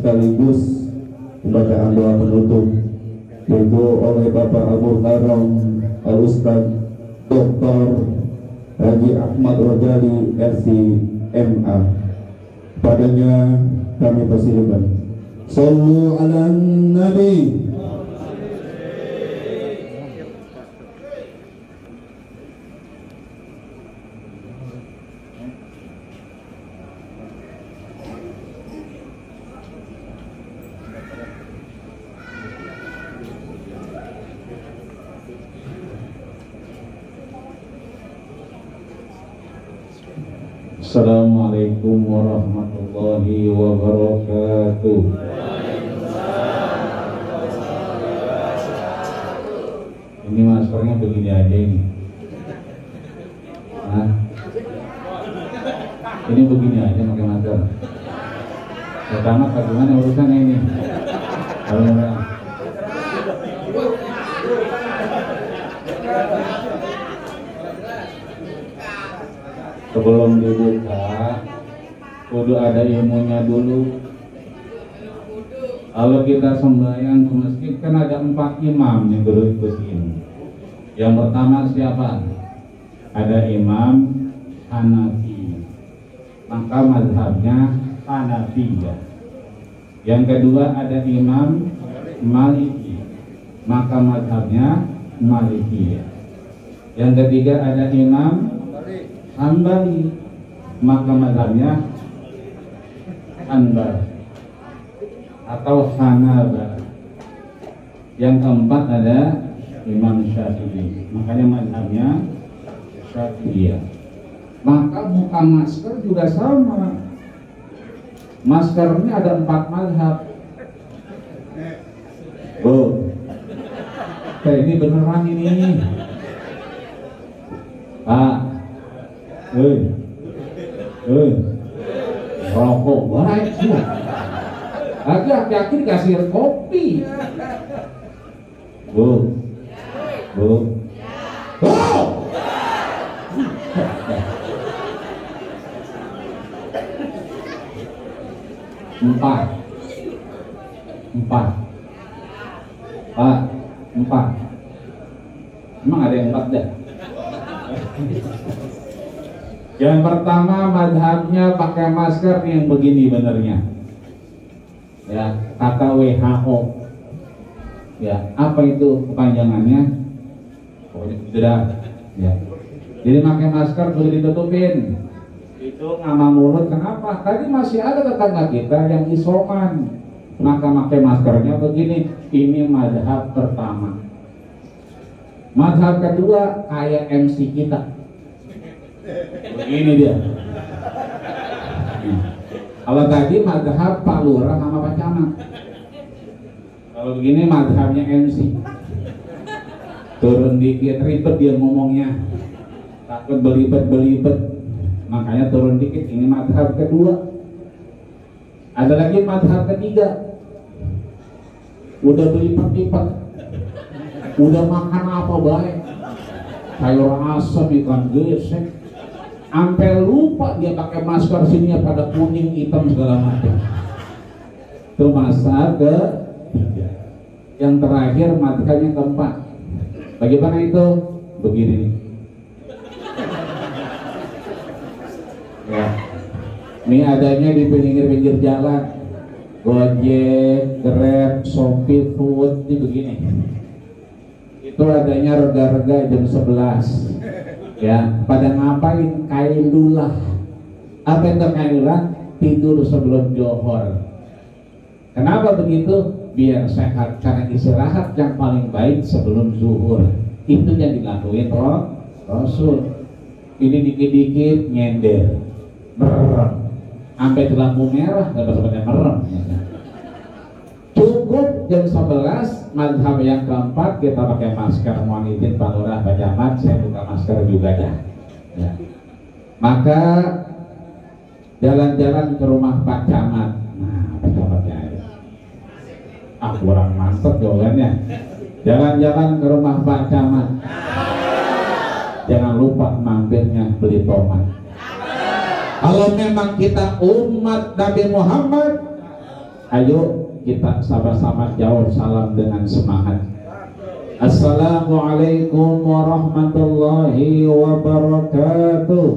sekaligus pembacaan doa penutup, yaitu oleh Bapak Abu Haram Al-Ustaz Dr. Haji Ahmad Rojali SCMA. Padanya kami persilakan. Sallu ala Nabi. Assalamualaikum warahmatullahi wabarakatuh. Ini maskernya begini aja ini. Nah, ini begini aja pakai masker. Pertama bagaimana urusannya ini? Sebelum dibuka, kudu ada ilmunya dulu. Kalau kita sembahyang ke masjid kan ada 4 imam yang berikut ini. Yang pertama siapa? Ada Imam Hanafi, maka mazhabnya Hanafiyah. Yang kedua ada Imam Maliki, maka mazhabnya Malikiyah. Yang ketiga ada Imam Hambali, maka mazhabnya Hanbali atau Hanabal. Yang keempat ada Imam Syafi'i, makanya mazhabnya Syafi'iyah. Maka buka masker juga sama. Maskernya ada 4 mazhab. Kayak ini beneran ini. Pak, rokok baik ya. Lagi dikasih kopi. Bu. Empat. Pak, 4. Emang ada yang 4 dah? Yang pertama mazhabnya pakai masker yang begini benernya. Ya, kata WHO. Ya, apa itu kepanjangannya? Pokoknya tidak. Ya. Jadi pakai masker boleh ditutupin. Itu ngama mulut. Kenapa? Tadi masih ada tetangga kita yang isoman, maka pakai maskernya begini. Ini mazhab pertama. Mazhab kedua kayak MC kita. Begini dia. Kalau tadi mazhab Pak Lurah sama Pak Camat. Kalau begini mazhabnya MC. Turun dikit ribet dia ngomongnya. Takut belibet. Makanya turun dikit. Ini mazhab kedua. Ada lagi mazhab ketiga. Udah belibet. Udah makan apa baik. Sayur asam, ikan gesek. Sampai lupa dia pakai masker, sini pada kuning, hitam segala macam. Itu mazhab ketiga. Yang terakhir mazhabnya keempat. Bagaimana itu? Begini nih. Ya. Ini adanya di pinggir-pinggir jalan. Gojek, Grab, Shopee, Food, ini begini. Itu adanya rega-rega jam 11. Ya, pada ngapain? Kailulah. Apa itu kailulah? Tidur sebelum johor. Kenapa begitu? Biar sehat, karena istirahat yang paling baik sebelum zuhur. Itu yang dilakuin Rasul. Ini dikit-dikit nyender, merem, sampai di lampu merah, nggak sebenarnya merem. Cukup jam 11, mazhab yang keempat kita pakai masker. Mohon izin Pak Lurah, Pak Camat, saya buka masker juga ya. Maka jalan-jalan ke rumah Pak Camat. Nah, Pak Camatnya ada. Kurang mantep jawabannya. Jalan-jalan ke rumah Pak Camat. Jangan lupa mampirnya beli tomat. Kalau memang kita umat Nabi Muhammad, Ayo kita sama-sama jawab salam dengan semangat. Assalamualaikum warahmatullahi wabarakatuh.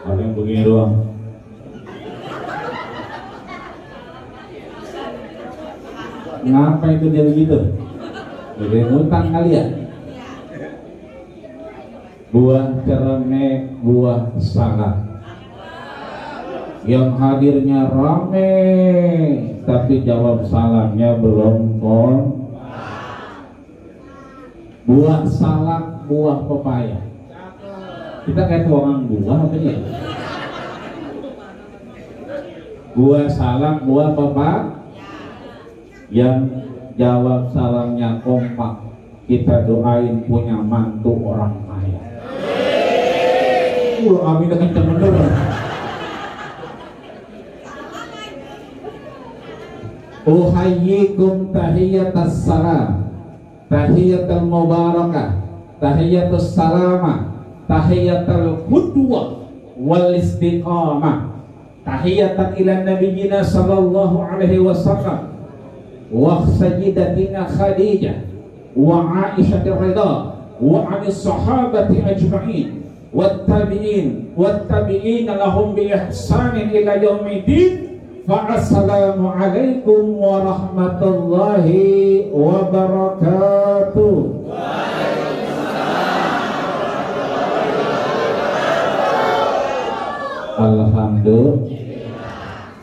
Ada yang begini doang. Ngapa itu dia begitu? Jadi ngutang kali ya? Buah cermek, buah salak. Yang hadirnya rame, tapi jawab salamnya belum kon. Buah salak, buah pepaya. Kita kayak tuangan buah apa ya? Buah salak, buah pepaya. Yang jawab salamnya kompak, kita doain punya mantu orang kaya. Amin kenceng bener. Uhayyikum tahiyatas salam, tahiyatul mubarakah, tahiyatus salamah, tahiyatul qudwah wal istiqamah, tahiyatan ila nabiyyina sallallahu alaihi wasallam wa sayyidatina Khadijah wa Aisyah ridha wa anis sahabati ajma'in wattabi'in lahum bi ihsanin ila yaumiddin. Fa assalamu alaikum warahmatullahi wabarakatuh. Alhamdulillah,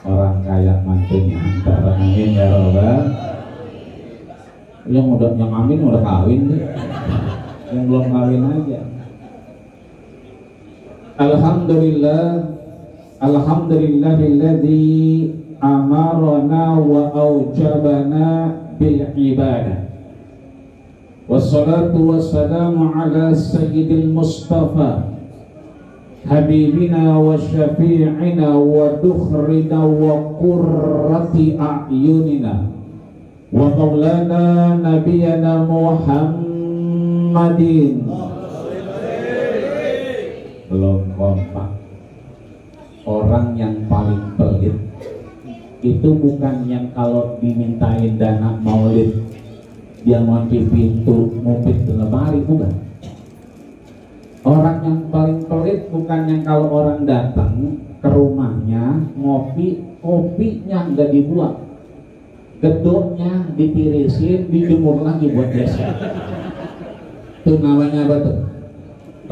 orang kaya mantunya antara. Amin ya Rabbal. Yang amin udah kawin nih. Yang belum kawin aja. Alhamdulillahilladzi amarana wa aujabana bil ibadah. Wassalatu wassalamu ala sayyidil mustafa habibina wa syafi'ina wa dukhrina wa qurrati a'yunina wa maulana nabiyana Muhammadin. Belum kompak. Orang yang paling pelit itu bukan yang kalau dimintain dana maulid dia ngunci pintu, ngumpet di lemari, bukan. Orang yang paling pelit bukan yang kalau orang datang ke rumahnya ngopi, kopinya nggak dibuat, gedoknya ditirisin, dijemur lagi buat besok. Itu namanya apa tuh?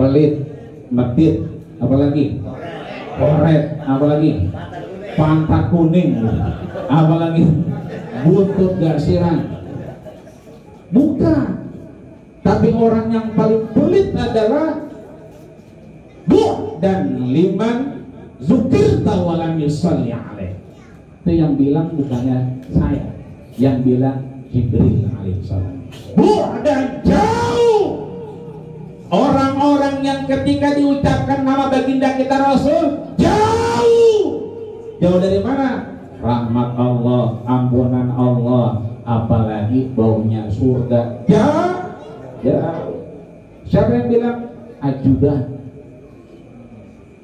Pelit, metit, apalagi? Koret, apalagi? Pantat kuning, apalagi? Buntut garsiran. Bukan. Tapi orang yang paling pelit adalah dan liman zukirta walam yusalli alaih. Itu yang bilang bukannya saya, yang bilang Jibril alaihissalam. Dan jauh orang-orang yang ketika diucapkan nama baginda kita Rasul jauh dari mana? Rahmat Allah, ampunan Allah, apalagi baunya surga jauh. Siapa yang bilang? Ajudan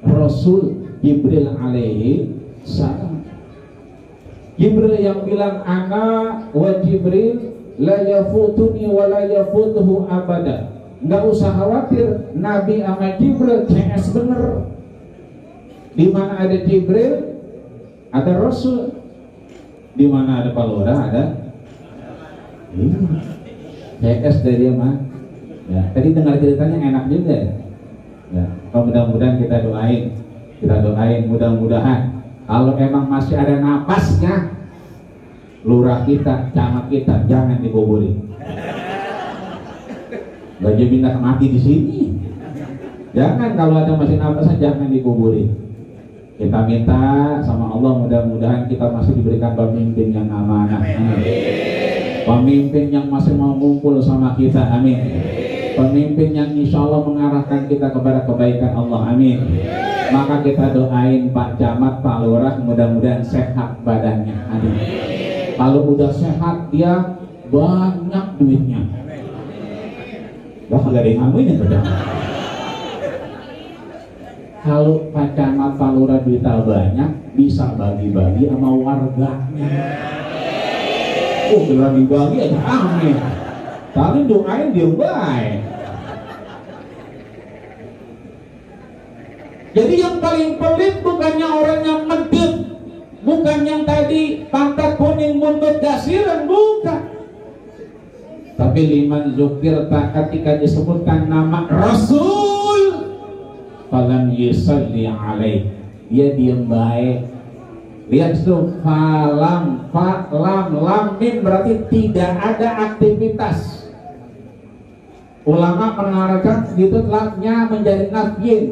Rasul Jibril alaihi salam. Jibril yang bilang ana wa Jibril la yafutuni wa la yafutuhu abada. Nggak usah khawatir, Nabi sama Jibril CS bener. Di mana ada Jibril ada Rasul, di mana ada Palura ada CS dari dia mah. Ya, tadi dengar ceritanya enak juga ya. Ya, mudah-mudahan kita doain mudah-mudahan kalau emang masih ada napasnya, lurah kita, camat kita jangan dibobolin. Baju pindah mati di sini. Jangan, kalau ada masih napasnya jangan dikuburin. Kita minta sama Allah mudah-mudahan kita masih diberikan pemimpin yang amanah. Amin. Pemimpin yang masih mau ngumpul sama kita. Amin. Pemimpin yang insya Allah mengarahkan kita kepada kebaikan Allah. Amin. Maka kita doain Pak Camat, Pak Lurah mudah-mudahan sehat badannya. Amin. Kalau udah sehat dia banyak duitnya. Wah, gak ada yang ngamuin ya. Kalau Pak Camat Pak Lurah duitnya banyak, bisa bagi-bagi sama warganya. Oh, beneran dibagi aja aneh. Tapi doain dia baik. Jadi yang paling pelit bukannya orang yang medit, bukan yang tadi pantat kuning buntut gasiran, bukan. Tapi liman zukir tak ketika disebutkan nama Rasul falam yusalli alaih, dia diam baik. Lihat tuh, falam, fa, lam, mim berarti tidak ada aktivitas. Ulama mengarahkan gitu lamnya menjadi nafyin,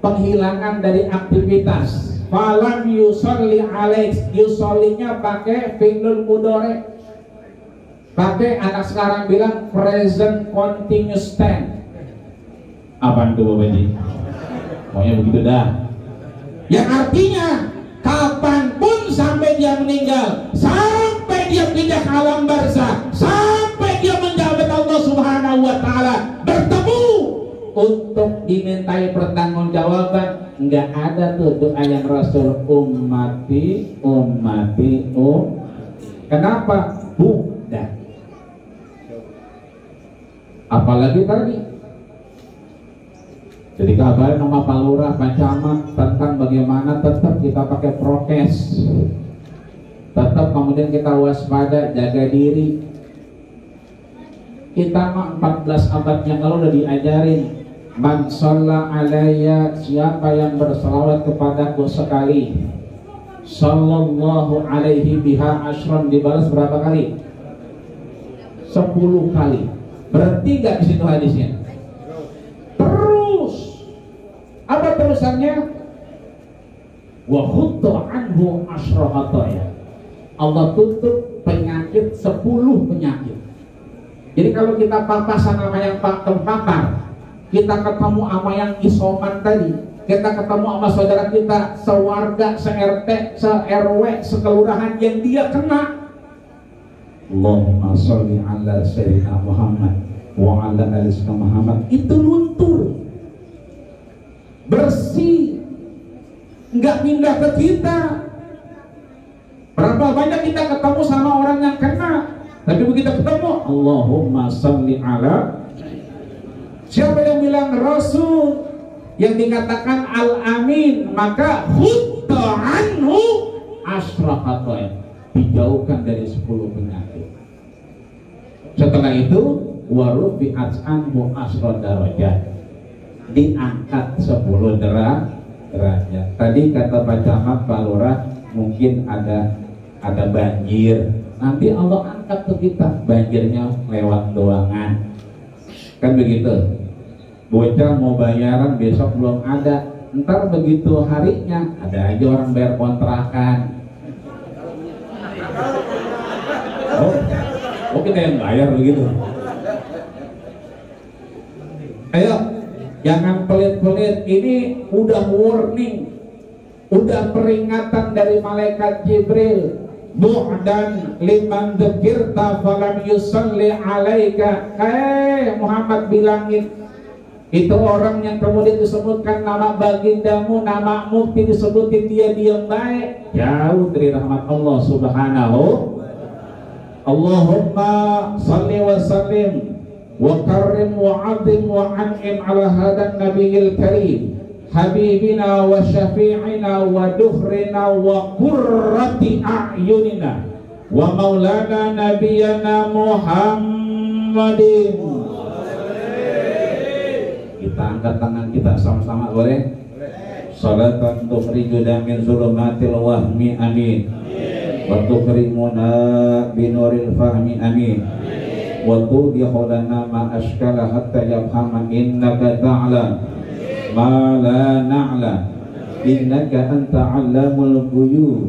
penghilangan dari aktivitas. Falam yusalli alaih, yusallinya pakai fi'lul mudhari, pakai anak sekarang bilang present continuous tense. Apaan tuh Bapak Ji? Pokoknya begitu dah. Yang artinya kapanpun sampai dia meninggal, sampai dia pindah ke alam barzah, sampai dia menjabat Allah Subhanahu wa Ta'ala, bertemu untuk dimintai pertanggungjawaban, nggak ada tuh doa yang Rasul ummati. Kenapa? Bukan. Apalagi tadi. Jadi kabar nama Pak Lurah, Pak Camat tentang bagaimana tetap kita pakai prokes, tetap kemudian kita waspada, jaga diri. Kita mah 14 abad yang lalu udah diajarin, man shalla alayya, siapa yang berselawat kepadaku sekali, sallallahu alaihi biha asyran, dibalas berapa kali? 10 kali. Berhenti gak di situ hadisnya? Apa terusannya? Wa khutta anhu asyra khataya. Allah tutup penyakit 10 penyakit. Jadi kalau kita papasan sama yang terpapar, kita ketemu sama yang isoman tadi, kita ketemu sama saudara kita sewarga, se-RT, se-RW, sekelurahan yang dia kena, Allahumma sholli ala sayyidina Muhammad wa ala ali sayyidina Muhammad, itu luntur, bersih, nggak pindah ke kita. Berapa banyak kita ketemu sama orang yang kena, tapi begitu ketemu Allahumma sholli ala, siapa yang bilang Rasul yang dikatakan al-amin, maka khutta anhu asyra khataya, dijauhkan dari 10 penyakit. Setelah itu warufi'at anhu asyra darajat, diangkat 10 derajat. Tadi kata Pak Camat Pak Lurah, mungkin ada banjir, nanti Allah angkat ke kita, banjirnya lewat doangan, kan begitu. Bocah mau bayaran besok belum ada, ntar begitu harinya ada aja orang bayar kontrakan. Oh kita yang bayar begitu. Ayo, jangan pelit-pelit, ini udah warning, udah peringatan dari malaikat Jibril. Bu'dan liman dzikirta falam yusalli alaika. Muhammad bilangin, itu orang yang kemudian disebutkan nama bagindamu, nama mukti disebutin, dia diam baik, jauh dari rahmat Allah Subhanahu. Allahumma salli wa sallim wa karim wa azim wa an'im ala hadan nabiyil karim habibina wa syafi'ina wa duhrina wa qurrati a'yunina wa maulana nabiyana Muhammadin. Kita angkat tangan kita sama-sama, boleh? Salatan tukhrijuna min zulumatil wahmi, amin. Wa tukrimuna binuril fahmi, amin. Wa tudhihu lana ma ashkala hatta yafhama innaka ta'lam ma la na'lam innaka anta 'allamul ghuyub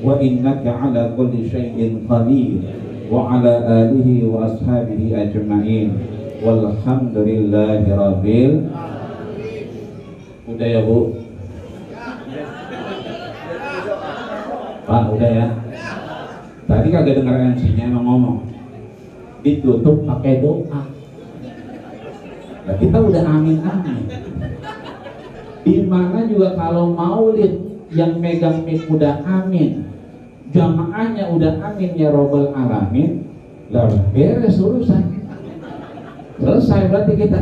wa innaka 'ala kulli syai'in qadir wa 'ala alihi wa ashabihi ajma'in walhamdulillahi rabbil. Udah ya Bu? Pak udah ya? Tadi kagak dengar MC-nya emang ngomong ditutup pakai doa. Nah, kita udah amin-amin. Di mana juga kalau maulid yang megang mik udah amin, jamaahnya udah amin ya robbal alamin, lah beres urusan. Selesai berarti kita.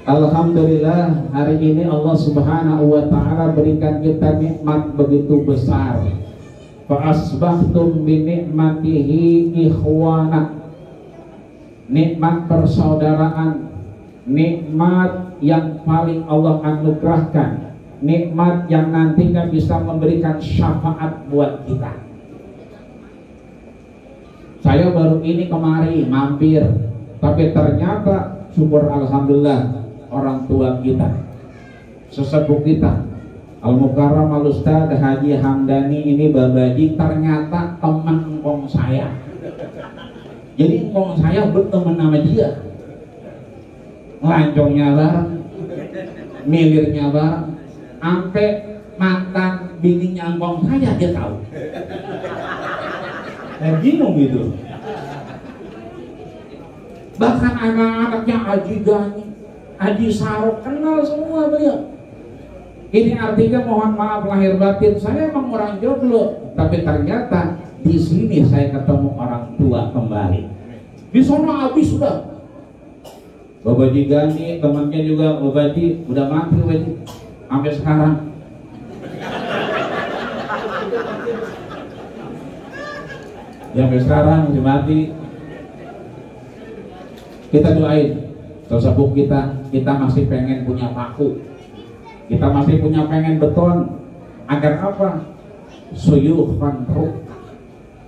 Alhamdulillah hari ini Allah Subhanahu wa taala berikan kita nikmat begitu besar. Fa asbahtum bi ni'matihi ikhwana. Nikmat persaudaraan, nikmat yang paling Allah anugerahkan, nikmat yang nantinya bisa memberikan syafaat buat kita. Saya baru ini kemari mampir, tapi ternyata syukur alhamdulillah orang tua kita, sesepuh kita, Al-Mukarram Al-Ustadz Haji Hamdani ini Babaji ternyata teman engkong saya. Jadi engkong saya berteman sama dia, ngelancongnya bareng, milirnya bareng, sampai makan bininya engkong saya dia tahu. Bingung gitu. Bahkan anak-anaknya Haji Gani, Haji Sarok kenal semua beliau. Ini artinya mohon maaf lahir batin, saya emang orang jomblo, tapi ternyata di sini saya ketemu orang tua kembali. Di sana habis sudah. Babaji Gani temannya juga Babaji udah mati Babaji sampai sekarang. Ya sampai sekarang masih mati. Kita doain sesepuh kita masih pengen punya paku, kita masih punya pengen beton, agar apa? Suyuhan ruh.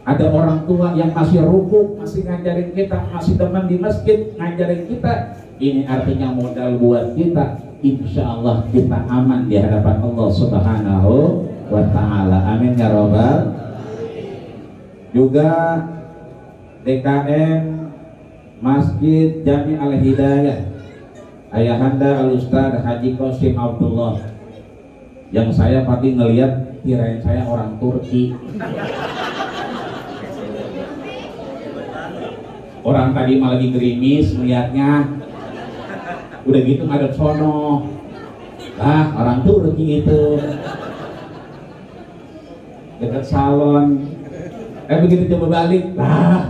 Ada orang tua yang masih rukuk, masih ngajarin kita, masih teman di masjid ngajarin kita. Ini artinya modal buat kita. Insya Allah kita aman di hadapan Allah Subhanahu wa Ta'ala. Amin ya Rabbal. Juga DKM Masjid Jami Al-Hidayah Ayahanda Al-Ustadz Haji Qasim Abdullah, yang saya pasti ngelihat kirain saya orang Turki. Orang tadi malah lagi gerimis melihatnya, udah gitu ngadep sono, lah orang Turki itu dekat salon. Begitu coba balik, lah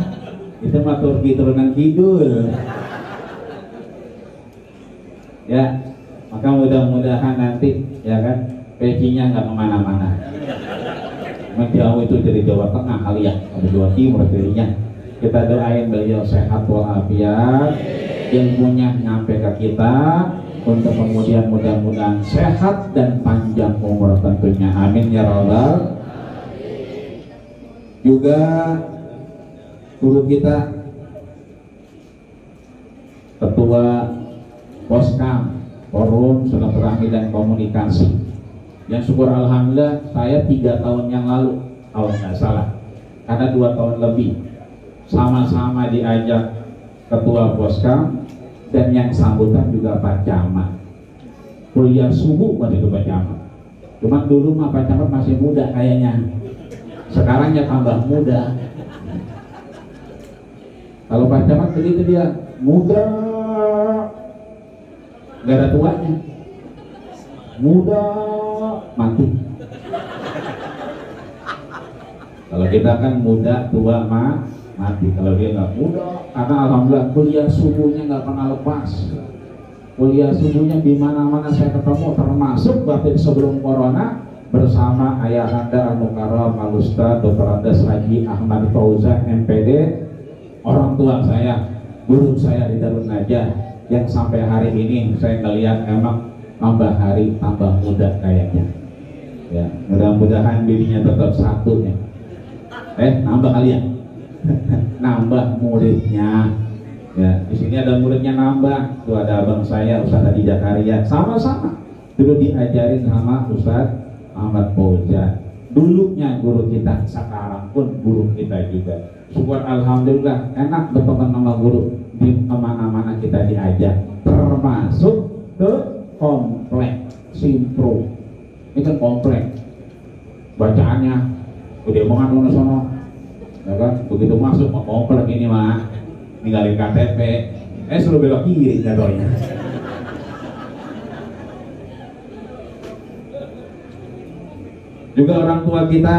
itu mah Turki turunan kidul. Ya, maka mudah-mudahan nanti ya kan pecinya nggak kemana-mana. Jauh itu dari Jawa Tengah kali ya, atau Jawa Timur jadinya. Kita doain beliau sehat walafiat, ilmunya nyampe ke kita, untuk kemudian mudah-mudahan sehat dan panjang umur tentunya. Amin ya Rabbal. Juga guru kita, Ketua Poskam Forum Silaturahmi dan Komunikasi, yang syukur alhamdulillah saya 3 tahun yang lalu kalau nggak salah, karena 2 tahun lebih sama-sama diajak Ketua Poskam dan yang sambutan juga Pak Camat. Kuliah subuh waktu itu Pak Camat. Cuma dulu mah Pak Camat masih muda kayaknya. Sekarang ya tambah muda. Kalau Pak Camat begitu dia muda, gak ada tuanya, muda mati. Kalau kita kan muda tua mati. Kalau dia nggak muda, karena alhamdulillah kuliah subuhnya nggak pernah lepas. Kuliah subuhnya di mana-mana saya ketemu, termasuk waktu sebelum corona bersama Ayahanda Al-Mukarram Al-Ustadz Dr. Andes Haji Ahmad Fauzan MPD, orang tua saya, guru saya di Darun Najah, yang sampai hari ini saya ngelihat emang tambah hari tambah muda kayaknya. Ya, mudah-mudahan dirinya tetap satu ya. Nambah kalian. Nambah muridnya. Ya, di sini ada muridnya nambah. Tuh ada abang saya Ustadz Adi Jakaria, sama-sama dulu diajarin sama Ustadz Ahmad Fauzan. Dulunya guru kita, sekarang pun guru kita juga. Syukur alhamdulillah enak berteman sama guru. Di kemana-mana kita diajak, termasuk ke komplek Simpro. Ini kan komplek, bacaannya udah omongan sono, ya kan? Begitu masuk ke komplek ini mah ninggalin KTP, suruh belok kiri jatuhnya. Juga orang tua kita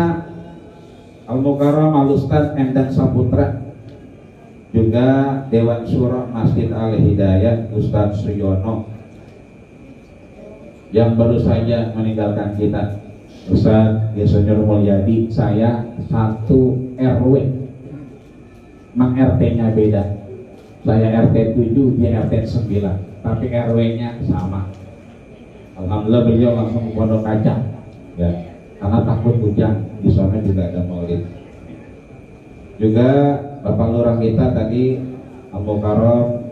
Al-Mukarram Al-Ustadz Endang Saputra, juga Dewan Syuro Masjid Al-Hidayah Ustadz Suyono yang baru saja meninggalkan kita. Ustadz Insinyur Mulyadi, saya satu RW, Mang RT-nya beda. Saya RT 7, dia RT 9, tapi RW-nya sama. Alhamdulillah beliau langsung ke Pondok Kaca, ya, karena takut hujan. Di sana juga ada maulid. Juga Bapak Lurah kita tadi Al-Mukarram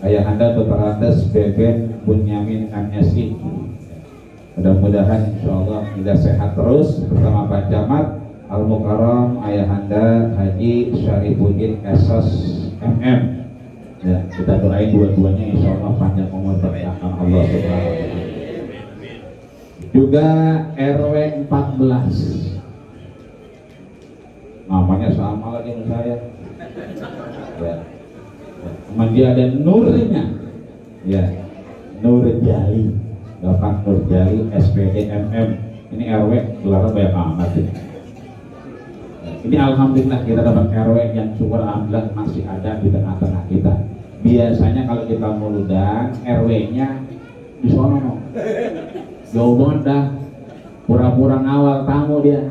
Ayahanda Dr. Andes Beben Bunyamin Anyasi. Mudah-mudahan insyaallah tidak sehat terus bersama Pak Camat Al-Mukarram Ayahanda Haji Syarifuddin Esos MM. Ya, kita doain dua-duanya insyaallah panjang umur berkah Allah Subhanahu wa taala. Juga RW 14, namanya sama lagi dengan saya, ya. Dia ada nurnya, ya, Nur Jali, Bapak Nur Jali SPD MM. Ini RW gelarnya banyak amat ya. Ini alhamdulillah kita dapat RW yang syukur alhamdulillah masih ada di tengah-tengah kita. Biasanya kalau kita muludan RW-nya di sono, jauh banget dah, pura-pura ngawal tamu dia,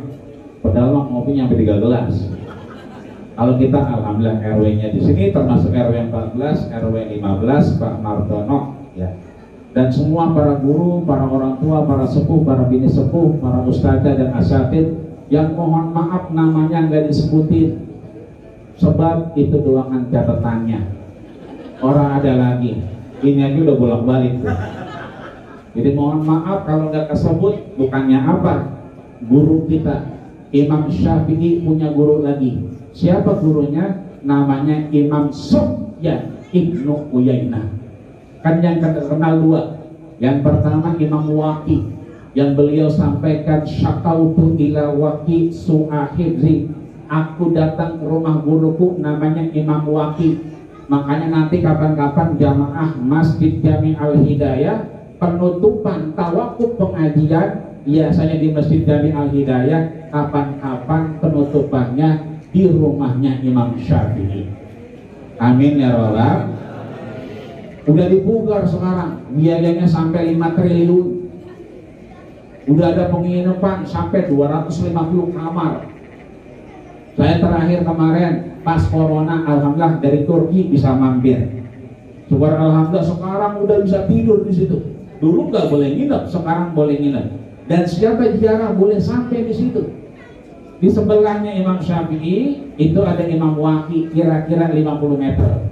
padahal ngopinya sampai 3 gelas. Kalau kita alhamdulillah RW-nya di sini termasuk RW 14, RW 15 Pak Martono, ya. Dan semua para guru, para orang tua, para sepuh, para bini sepuh, para ustadzah dan asatidz yang mohon maaf namanya nggak disebutin, sebab itu doangan catatannya. Orang ada lagi, ini aja udah bolak-balik tuh. Jadi mohon maaf kalau nggak kesebut. Bukannya apa, guru kita Imam Syafi'i punya guru lagi. Siapa gurunya? Namanya Imam Sufyan Ibnu Uyainah. Kan yang kenal dua. Yang pertama Imam Waqi, yang beliau sampaikan syakautu ila Waqi su'ahidri, aku datang ke rumah guruku namanya Imam Waqi. Makanya nanti kapan-kapan jamaah Masjid Jami Al-Hidayah penutupan tawakuf pengajian biasanya di Masjid Jami Al-Hidayah, kapan-kapan penutupannya di rumahnya Imam Syafi'i. Amin ya rabbal. Udah dibugar sekarang, biayanya sampai 5 triliun. Udah ada penginapan sampai 250 kamar. Saya terakhir kemarin pas corona, alhamdulillah dari Turki bisa mampir. Syukur alhamdulillah sekarang udah bisa tidur di situ. Dulu nggak boleh nginep, sekarang boleh nginep. Dan siapa ziarah boleh sampai di situ. Di sebelahnya Imam Syafi'i itu ada Imam Waqi, kira-kira 50 meter.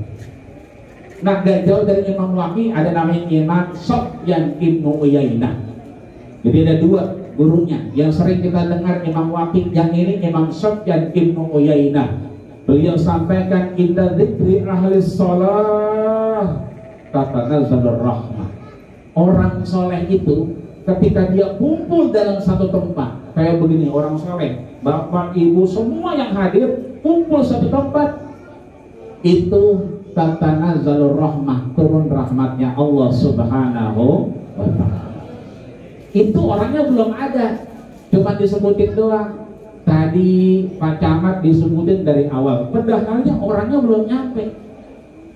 Nah, gak jauh dari Imam Waqi ada namanya Imam Sufyan Ibnu Uyainah. Jadi ada dua gurunya. Yang sering kita dengar Imam Waqi, yang ini Imam Sufyan Ibnu Uyainah. Beliau sampaikan inda dzikri ahli shalah tatanazzalur rahmah. Orang soleh itu ketika dia kumpul dalam satu tempat kayak begini, orang soleh, bapak ibu semua yang hadir kumpul satu tempat, itu tatanazzalur rahmah, turun rahmatnya Allah Subhanahu wa ta'ala. Itu orangnya belum ada, cuma disebutin doang. Tadi Pak Camat disebutin dari awal, padahalnya orangnya belum nyampe,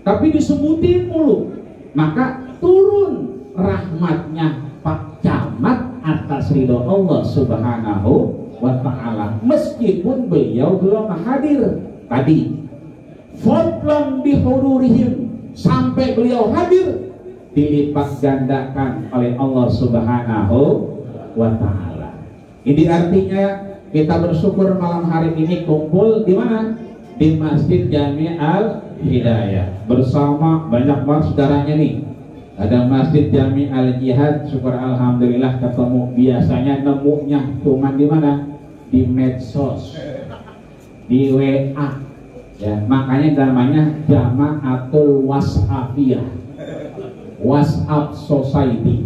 tapi disebutin mulu. Maka turun rahmatnya Pak Camat atas ridho Allah Subhanahu wa ta'ala, meskipun beliau belum hadir. Tadi fadlan bihururihim, sampai beliau hadir dilipat gandakan oleh Allah Subhanahu wa ta'ala. Ini artinya kita bersyukur malam hari ini kumpul di mana? Di Masjid Jami Al-Hidayah bersama banyak banget saudaranya nih. Ada Masjid Jami Al-Jihad, syukur alhamdulillah ketemu. Biasanya nemunya cuma di mana? Di medsos, di WA. Ya, makanya namanya Jamaatul WhatsAppiyah, WhatsApp Society,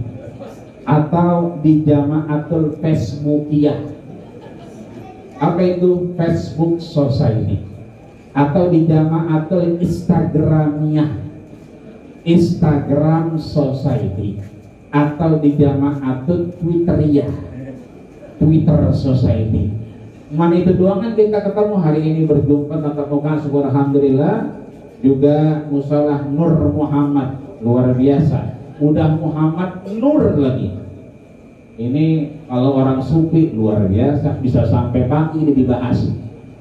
atau di Jamaatul Facebookiyah. Apa itu Facebook Society? Atau di Jamaatul Instagramiyah. Instagram Society atau di jamaatun Twitteria, Twitter Society. Cuman itu doang kan kita ketemu hari ini, berjumpa tatap muka, syukur alhamdulillah. Juga musalah Nur Muhammad, luar biasa. Udah Muhammad Nur lagi. Ini kalau orang sufi luar biasa, bisa sampai pagi dibahas.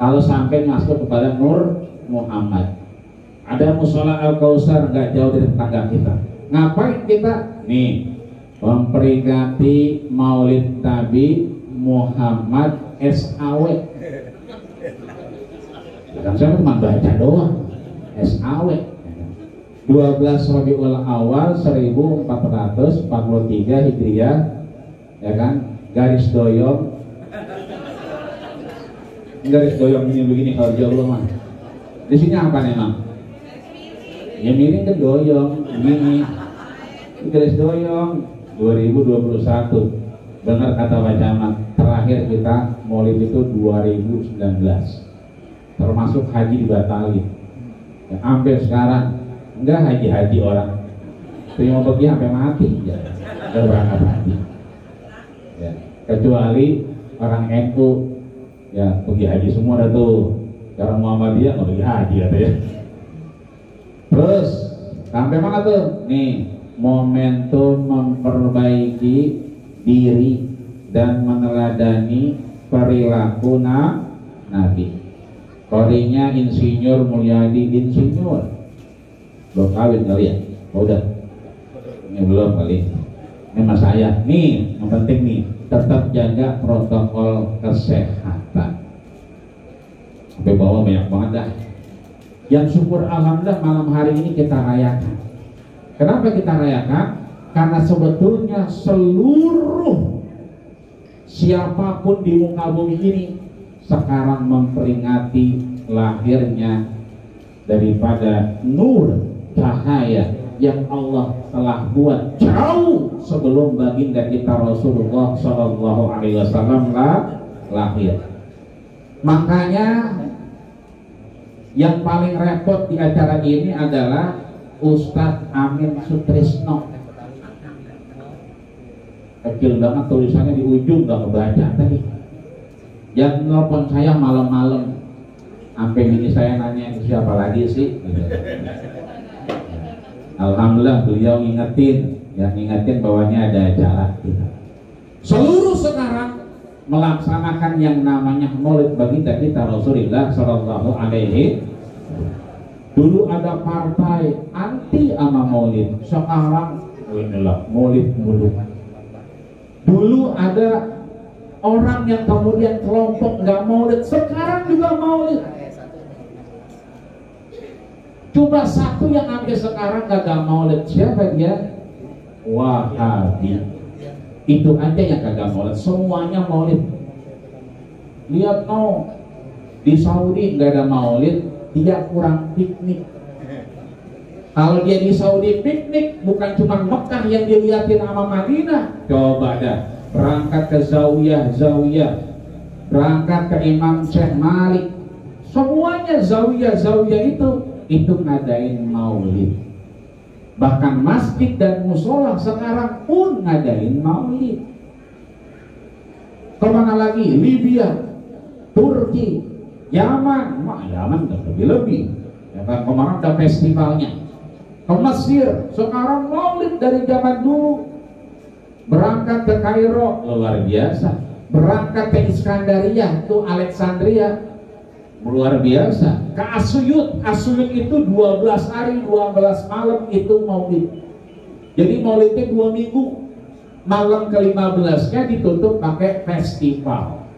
Kalau sampai masuk kepada Nur Muhammad. Ada musola Al-Kausar nggak jauh dari tetangga kita. Ngapain kita? Nih, memperingati Maulid Nabi Muhammad SAW. Kan saya cuma baca doang. SAW 12 Rabiul Awal 1443 Hijriah, ya kan, garis doyong ini begini kalau jauh mah. Di sini apa nih Mang? Ya miring ke doyong begini. Garis doyong 2021. Benar kata Pak Camat, terakhir kita Maulid itu 2019. Termasuk haji dibatalin. Ya, hampir sekarang enggak haji orang terima pergi sampai mati ya, berangkat haji ya, kecuali orang NU ya pergi haji semua dah tuh. Orang Muhammadiyah nggak pergi haji ya. Terus sampai mana tuh? Nih, momentum memperbaiki diri dan meneladani perilaku Nabi. Korinya Insinyur Mulyadi, insinyur belum kawin kali ya? Oh, udah, ini belum kali. Ini mas saya nih, yang penting nih tetap jaga protokol kesehatan. Sampai bawah banyak banget dah. Yang syukur alhamdulillah malam hari ini kita rayakan. Kenapa kita rayakan? Karena sebetulnya seluruh siapapun di muka bumi ini sekarang memperingati lahirnya daripada nur cahaya yang Allah telah buat jauh sebelum baginda kita Rasulullah Shallallahu Alaihi Wasallam lahir. Makanya yang paling repot di acara ini adalah Ustadz Amin Sutrisno. Kecil banget tulisannya di ujung, gak kebaca tadi. Yang nelfon saya malam-malam, sampai ini saya nanya siapa lagi sih? Alhamdulillah beliau ngingetin, yang ngingetin bahwanya ada acara kita. Seluruh sekarang melaksanakan yang namanya Maulid baginda kita Rasulullah Shallallahu Alaihi. Dulu ada partai anti sama Maulid, sekarang inilah Maulid mulu. Dulu ada orang yang kemudian kelompok nggak Maulid, sekarang juga Maulid. Coba satu yang sampai sekarang kagak Maulid, siapa dia? Wahabi. Itu aja yang kagak Maulid, semuanya Maulid. Lihat no, di Saudi nggak ada Maulid, dia kurang piknik. Kalau dia di Saudi piknik, bukan cuma Mekah yang dilihatin sama Madinah. Coba dah, berangkat ke Zawiyah, berangkat ke Imam Syekh Malik, semuanya Zawiyah itu ngadain Maulid. Bahkan masjid dan musola sekarang pun ngadain Maulid. Kemana lagi? Libya, Turki, Yaman, Yaman lebih. Ya kan, kemarin ada festivalnya. Ke Mesir, sekarang Maulid dari zaman dulu. Berangkat ke Kairo, luar biasa. Berangkat ke Iskandaria, itu Alexandria, luar biasa. Ke Asyut itu 12 hari 12 malam itu Maulid. Jadi Maulidnya 2 minggu. Malam ke-15-nya ditutup pakai festival.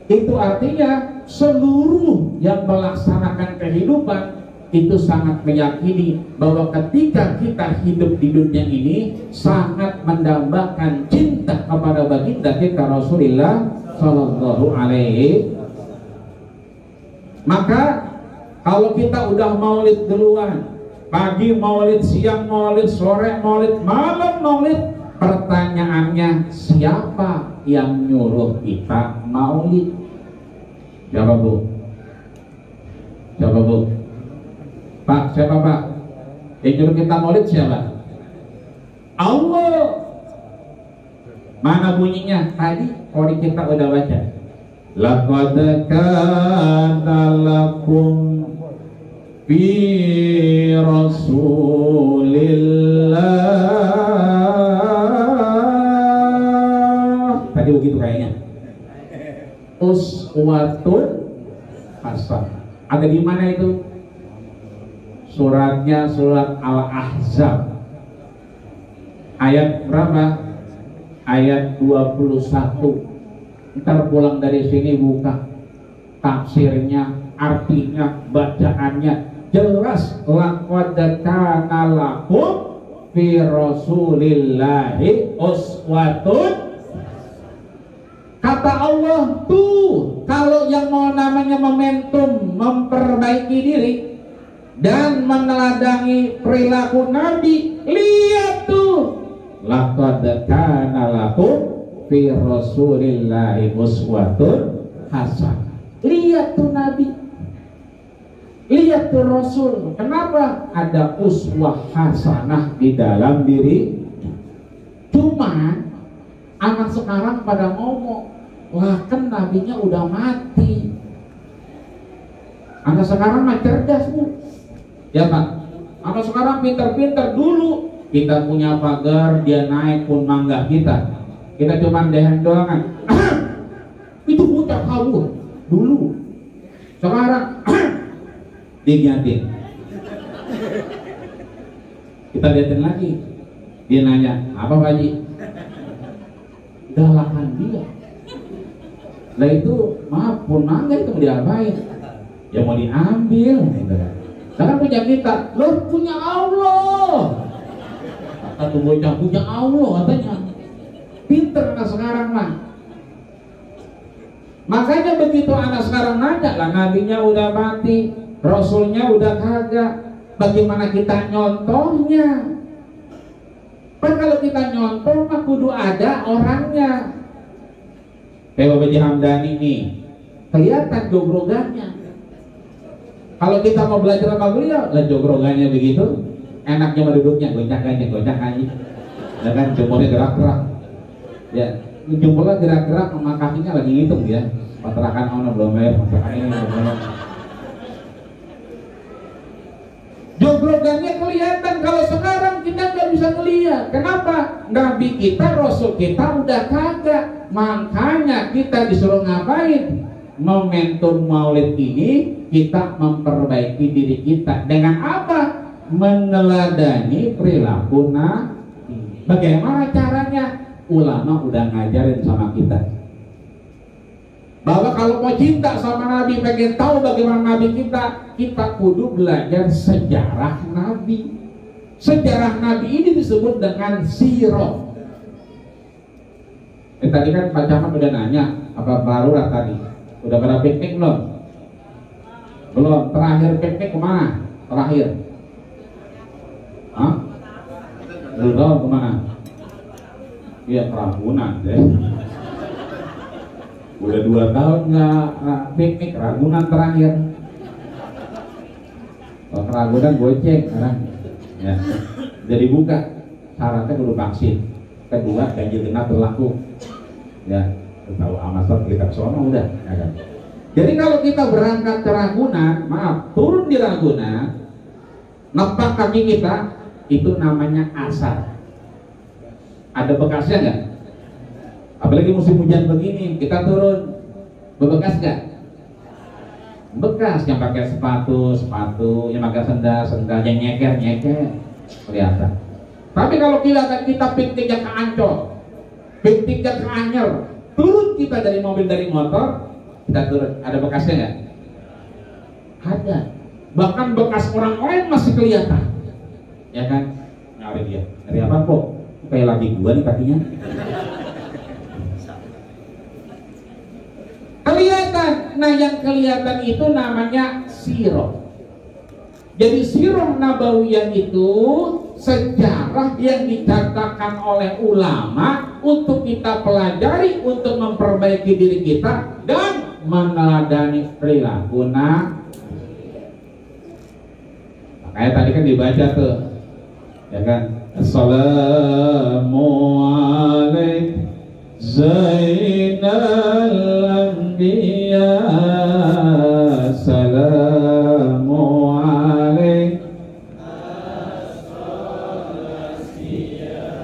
Itu artinya seluruh yang melaksanakan kehidupan itu sangat meyakini bahwa ketika kita hidup di dunia ini sangat mendambakan cinta kepada baginda kita Rasulullah Shallallahu Alaihi. Maka kalau kita udah Maulid duluan, pagi Maulid, siang Maulid, sore Maulid, malam Maulid, pertanyaannya siapa yang nyuruh kita Maulid? Siapa Bu? Siapa Bu? Pak, siapa Pak? Yang nyuruh kita maulid siapa? Allah. Mana bunyinya? Tadi kori kita udah baca. Laqad kana lakum fi Rasulillah. Tadi begitu kayaknya. Uswatun hasanah. Ada di mana itu? Suratnya surat Al-Ahzab. Ayat berapa? Ayat 21. Ntar pulang dari sini buka tafsirnya, artinya, bacaannya jelas. Laqad kana lakum fi Rasulillahi uswatun. Kata Allah tuh, kalau yang mau namanya momentum memperbaiki diri dan meneladani perilaku Nabi, lihat tuh. Laqad kana lakum fi Rasulillahi uswatun hasanah. Lihat tuh Nabi, lihat tuh Rasul. Kenapa ada uswah hasanah di dalam diri? Cuma anak sekarang pada ngomong, wah kan nabinya udah mati. Anak sekarang mah cerdas bu, ya Pak. Anak sekarang pintar-pintar. Dulu kita punya pagar, dia naik pun manggah kita. Kita cuma dehen doang. Itu bocah kabur dulu. Sekarang digiatin. Kita liatin lagi. Dia nanya, apa Pak Haji? Galakan dia. Lah itu maaf pun mangga itu mau diapain? Ya mau diambil. Sekarang punya kita, loh punya Allah. Kata bocah punya Allah katanya. Pinter anak sekarang mah. Makanya begitu anak sekarang nanya lah, nabinya udah mati, rasulnya udah kagak, bagaimana kita nyontohnya? Kan kalau kita nyontoh mah kudu ada orangnya. Kayak Bapak Haji Hamdani nih, kelihatan jogrogannya. Kalau kita mau belajar sama beliau, lah jogrogannya begitu, enaknya mah duduknya goncang aja, ya kan jempolnya gerak-gerak. Ya, jempolnya gerak-gerak, sama kakinya lagi hitung ya. Paterakan ono belum bayar, masakan ini belum bayar. Jogrogannya kelihatan. Kalau sekarang kita nggak bisa melihat. Kenapa? Nabi kita, Rasul kita udah kagak. Makanya kita disuruh ngapain? Momentum Maulid ini kita memperbaiki diri kita dengan apa? Meneladani perilaku Nabi. Bagaimana caranya? Ulama udah ngajarin sama kita bahwa kalau mau cinta sama Nabi, pengen tahu bagaimana Nabi kita kudu belajar sejarah Nabi. Sejarah Nabi ini disebut dengan sirah. Tadi kan Pak Camat udah nanya apa darurat tadi, udah pada piknik belum? Belum. Terakhir piknik kemana? Terakhir? Hah? Belum, kemana? Iya, Ragunan deh. Udah 2 tahun nggak piknik, Ragunan terakhir. Kalau ke Ragunan goceng sekarang. Ya, jadi buka. Syaratnya perlu vaksin. Kedua, ganjil genap berlaku. Ya, tahu amasor kita sono udah. Ya kan? Jadi kalau kita berangkat ke Ragunan, maaf, turun di Ragunan, napak kaki kita, itu namanya asar. Ada bekasnya nggak? Apalagi musim hujan begini, kita turun, berbekas nggak? Bekas. Yang pakai sepatu, yang pakai sendal, yang nyeker, kelihatan. Tapi kalau kita pikniknya ke Ancol, pikniknya ke Anyer, turun kita dari mobil, dari motor, kita turun, ada bekasnya nggak? Ada. Bahkan bekas orang lain masih kelihatan, ya kan? Nyari dia, dari apa kok? Kayak lagi gua nih kakinya. Kelihatan. Nah, yang kelihatan itu namanya sirah. Jadi sirah nabawiyah itu sejarah yang dicatatkan oleh ulama untuk kita pelajari, untuk memperbaiki diri kita dan meneladani perilaku Nabi. Makanya tadi kan dibaca tuh ya kan? Assalamualaikum Zainal Anbiya, Assalamualaikum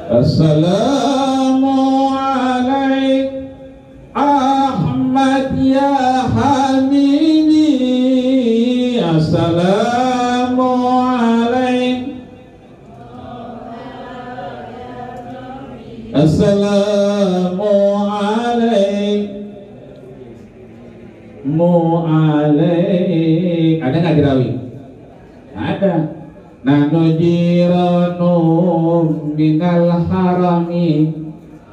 Assalamualaikum Ahmad ya Hamidi, Assalamualaikum Assalamualaikum. Ada nggak Jerawi? Ada. Nahnu jiranum minal harami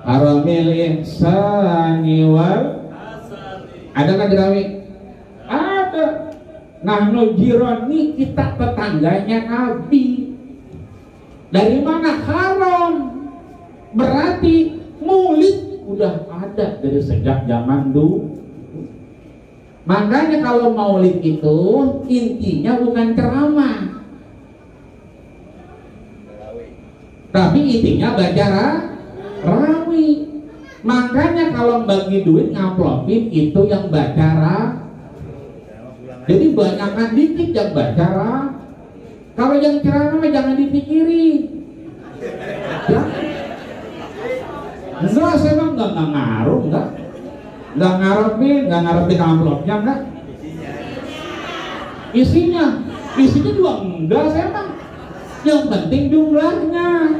haramil ihsani wal. Ada nggak Jerawi? Ada. Nahnu jirani, kita tetangganya Nabi. Dari mana? Haram. Berarti maulid udah ada dari sejak zaman dulu. Makanya kalau maulid itu intinya bukan ceramah, tapi intinya baca rawi. Makanya kalau bagi duit ngaplopin itu yang baca rawi. Jadi banyakkan dikit yang baca rawi. Kalau yang ceramah jangan dipikirin. Ya. Enggak, saya mah enggak ngaruh, enggak ngarepin amplopnya, enggak. Isinya juga enggak, saya mah. Yang penting jumlahnya.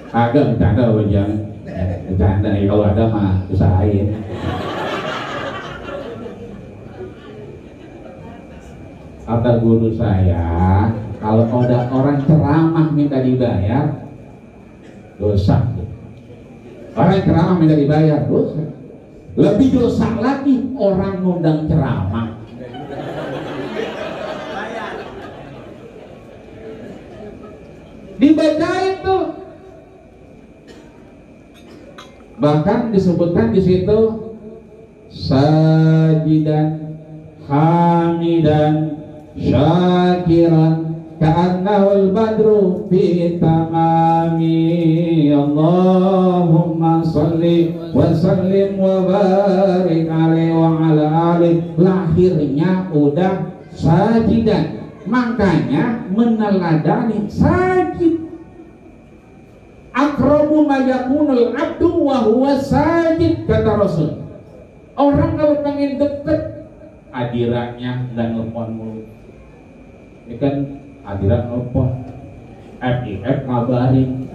Agak bercanda, jangan bercanda ya, kalau ada mah usahain. Kata guru saya, kalau ada orang ceramah minta dibayar, dosa. Orang ceramah minta dibayar, dosa. Lebih dosa lagi orang ngundang ceramah. Dibacain tuh. Bahkan disebutkan di situ sajidan, hamidan, syakiran, ka'annahul badru fi tamami. Allahumma salli wa sallim wa barik alaihi wa ala alihi. Lahirnya udah sajidan, makanya meneladani sajid. Aqrabu ma yakunul abdu wa huwa sajid, kata Rasul. Orang kalau pengen deket hadiratnya dan nelfon mulu. Ini kan hadirat nelfon, FIF ngabarin,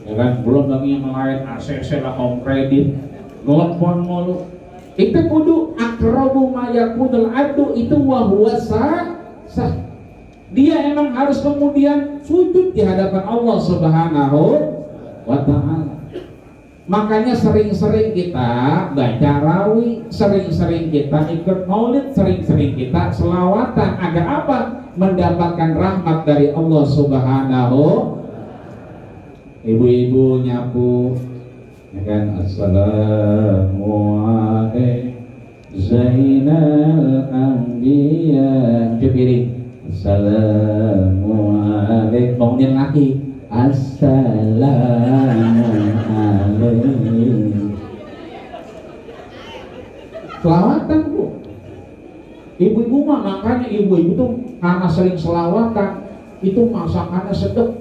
ya kan, belum lagi yang lain, ACC lah, home credit, nelfon mulu. Itu kudu aqrabu ma yakunul abdu, itu wa huwa sah. Dia emang harus kemudian sujud di hadapan Allah Subhanahu wa ta'ala. Makanya sering-sering kita baca rawi, sering-sering kita ikut maulid, sering-sering kita selawatan. Agar apa? Mendapatkan rahmat dari Allah Subhanahu. Ibu-ibu nyapu, ya kan, Assalamualaikum Zainal Anbiya, cepiring. Assalamualaikum, bangunin lagi. Assalamualaikum. Selawatan bu. Ibu-ibu mah, makanya ibu-ibu tuh karena sering selawatan itu masakannya sedep.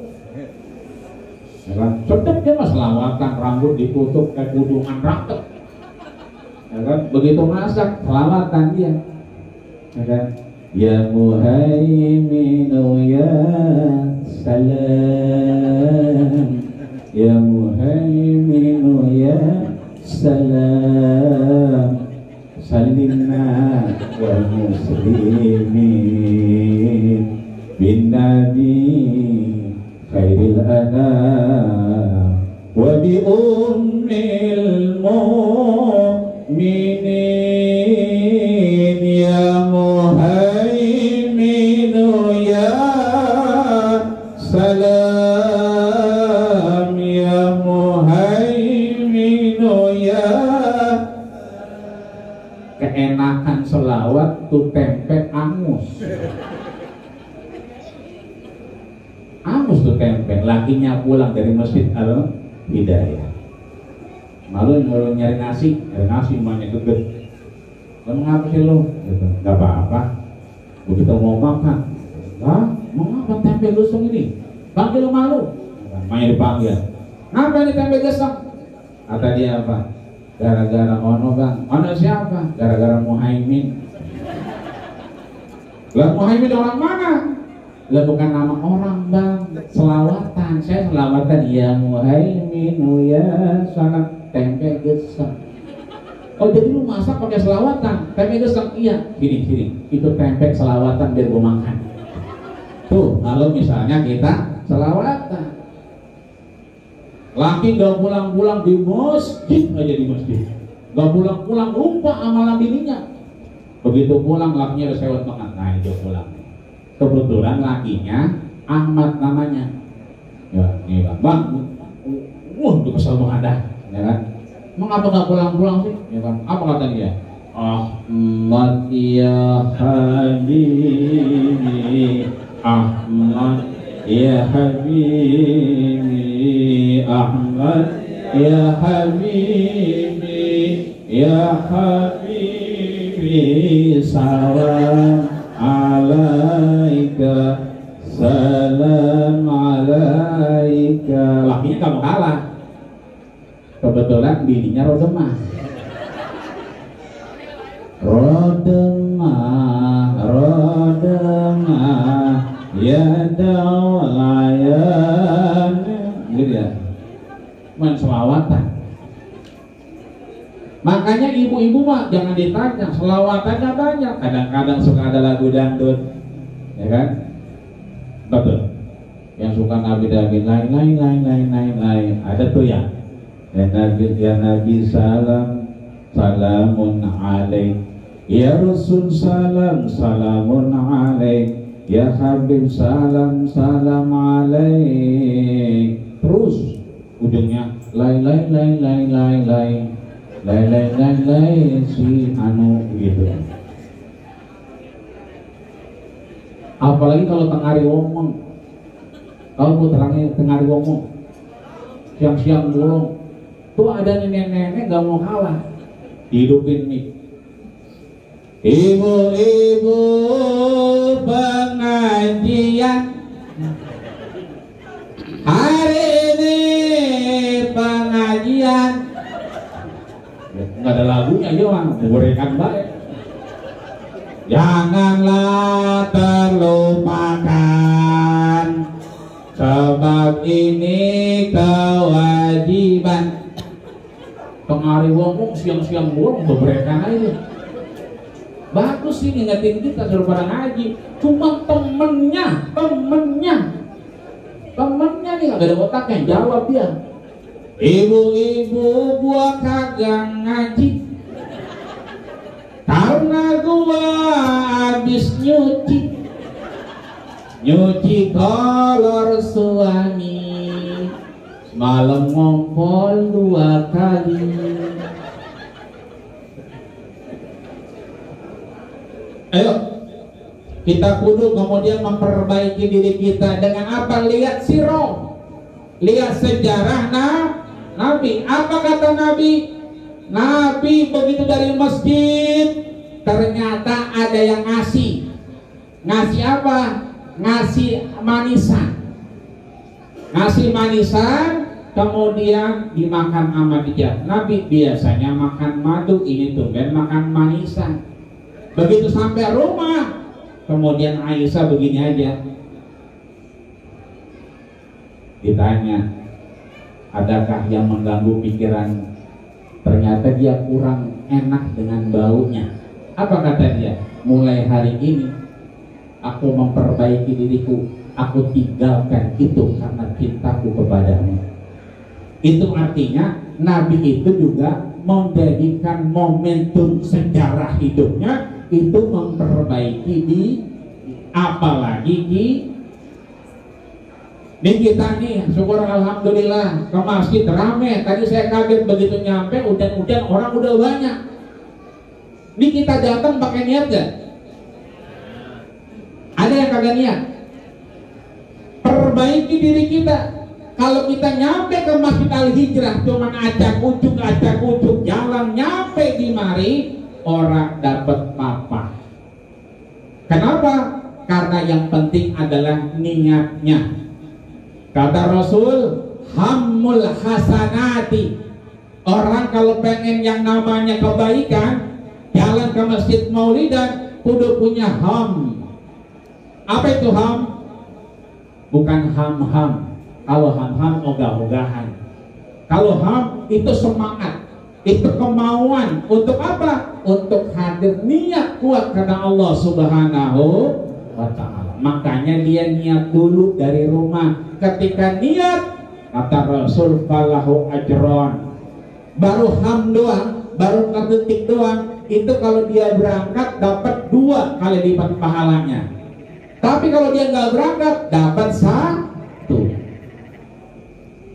Ya kan? Sedep dia mah selawatan, rambut ditutup kayak kudungan raket. Ya kan? Begitu masak selawatan dia. Ya kan? Ya Muhaiminu ya salam, ya Muhaiminu ya salam, salimna wal muslimin bin nabi khairil anam wa bi ummil mu'minin ya Muhaiminu ya salam, ya Muhaiminu ya. Keenakan selawat tuh tempe angus. susu tempe. Lakinya pulang dari Masjid Al Hidayah. Malu nyari nasi emaknya geget. Kamu ngapa sih lo? Gitu. Gak apa-apa. Begitu mau makan, mau makan tempe gosong ini? Panggil lo malu. Emaknya dipanggil. Ngapa ini tempe gosong? Kata dia apa? Gara-gara ono bang. Ono siapa? Gara-gara Muhaimin. Lah Muhaimin orang mana? Lah bukan nama orang bang. Selawatan. Saya selawatan ya Muhaimin ya salam tempe gosong. Oh jadi lu masak pakai selawatan? Tempe gosong? Iya. Sini. Itu tempe selawatan biar gua makan. Tuh kalau misalnya kita selawatan. Laki gak pulang-pulang di masjid aja di masjid. Gak pulang-pulang lupa amalan bininya. Begitu pulang lakinya udah sewot makan. Nah itu pulang. Kebetulan lakinya Ahmad namanya. Ya nih bang. Udah kesel banget dah. Ya kan? Emang apa gak pulang-pulang sih? Ya kan? Apa kata dia? Ahmad ya habibi, Ahmad ya habibi, Ahmad ya habibi, ya habibi, salam alaika, salam alaika. Lakinya kamu kalah. Kebetulan bininya rodemah ya dawlayan gitu ya, main selawatan. Makanya ibu-ibu mah jangan ditanya, selawatannya banyak. Kadang-kadang suka ada lagu dangdut, ya kan? Betul. Yang suka Nabi lain, ada tuh ya. Ya Nabi salam, salamun alaik. Ya Rasul salam, salamun alaik. Ya Habib salam, salam alaik. Terus ujungnya lai si anu gitu. Apalagi kalau tengari ngomong. Kalau mau terangin tengari ngomong siang-siang bolong. Tuh ada nenek-nenek gak mau kalah, hidupin nih. Ibu-ibu pengajian hari ini pengajian. Nggak ada lagunya ya bang, gorengan baik. Janganlah terlupakan, sebab ini kewajiban. Pengari ngomong siang-siang bolong beberekan aja. Bagus sih ngingetin kita suruh pada ngaji. Cuma temennya nih gak ada otaknya, jawab dia. Ibu-ibu gua kagak ngaji karena gua habis nyuci kolor suami. Malam ngompol 2 kali. Ayo kita kudu kemudian memperbaiki diri kita dengan apa? Lihat sirah, lihat sejarah Nabi. Apa kata Nabi? Nabi begitu dari masjid ternyata ada yang ngasih apa? Ngasih manisan, kemudian dimakan sama dia. Nabi biasanya makan madu, ini tuh kan makan manisan. Begitu sampai rumah, kemudian Aisyah begini aja, ditanya, adakah yang mengganggu pikiran? Ternyata dia kurang enak dengan baunya. Apa kata dia? Mulai hari ini aku memperbaiki diriku, aku tinggalkan itu karena cintaku kepadamu. Itu artinya Nabi itu juga menjadikan momentum sejarah hidupnya itu memperbaiki di apalagi di kita nih. Syukur alhamdulillah ke masjid rame. Tadi saya kaget begitu nyampe hujan-hujan orang udah banyak. Ini kita datang pakai niat gak? Ada yang kagak niat? perbaiki diri kita. Kalau kita nyampe ke Masjid Al-Hijrah cuman acak ucuk jalan nyampe di mari orang dapat apa? Kenapa? Karena yang penting adalah niatnya. Kata Rasul, hammul hasanati. Orang kalau pengen yang namanya kebaikan, jalan ke Masjid Maulidan kudu punya ham. Apa itu ham? Bukan ham-ham. Kalau ham-ham ogah-ogahan. Kalau ham itu semangat, itu kemauan. Untuk apa? Untuk hadir, niat kuat karena Allah Subhanahu wa ta'ala. Makanya dia niat dulu dari rumah. Ketika niat, kata Rasul, falahu ajron. Baru ham doang, baru ketik doang, itu kalau dia berangkat dapat 2 kali lipat pahalanya. Tapi kalau dia nggak berangkat dapat 1.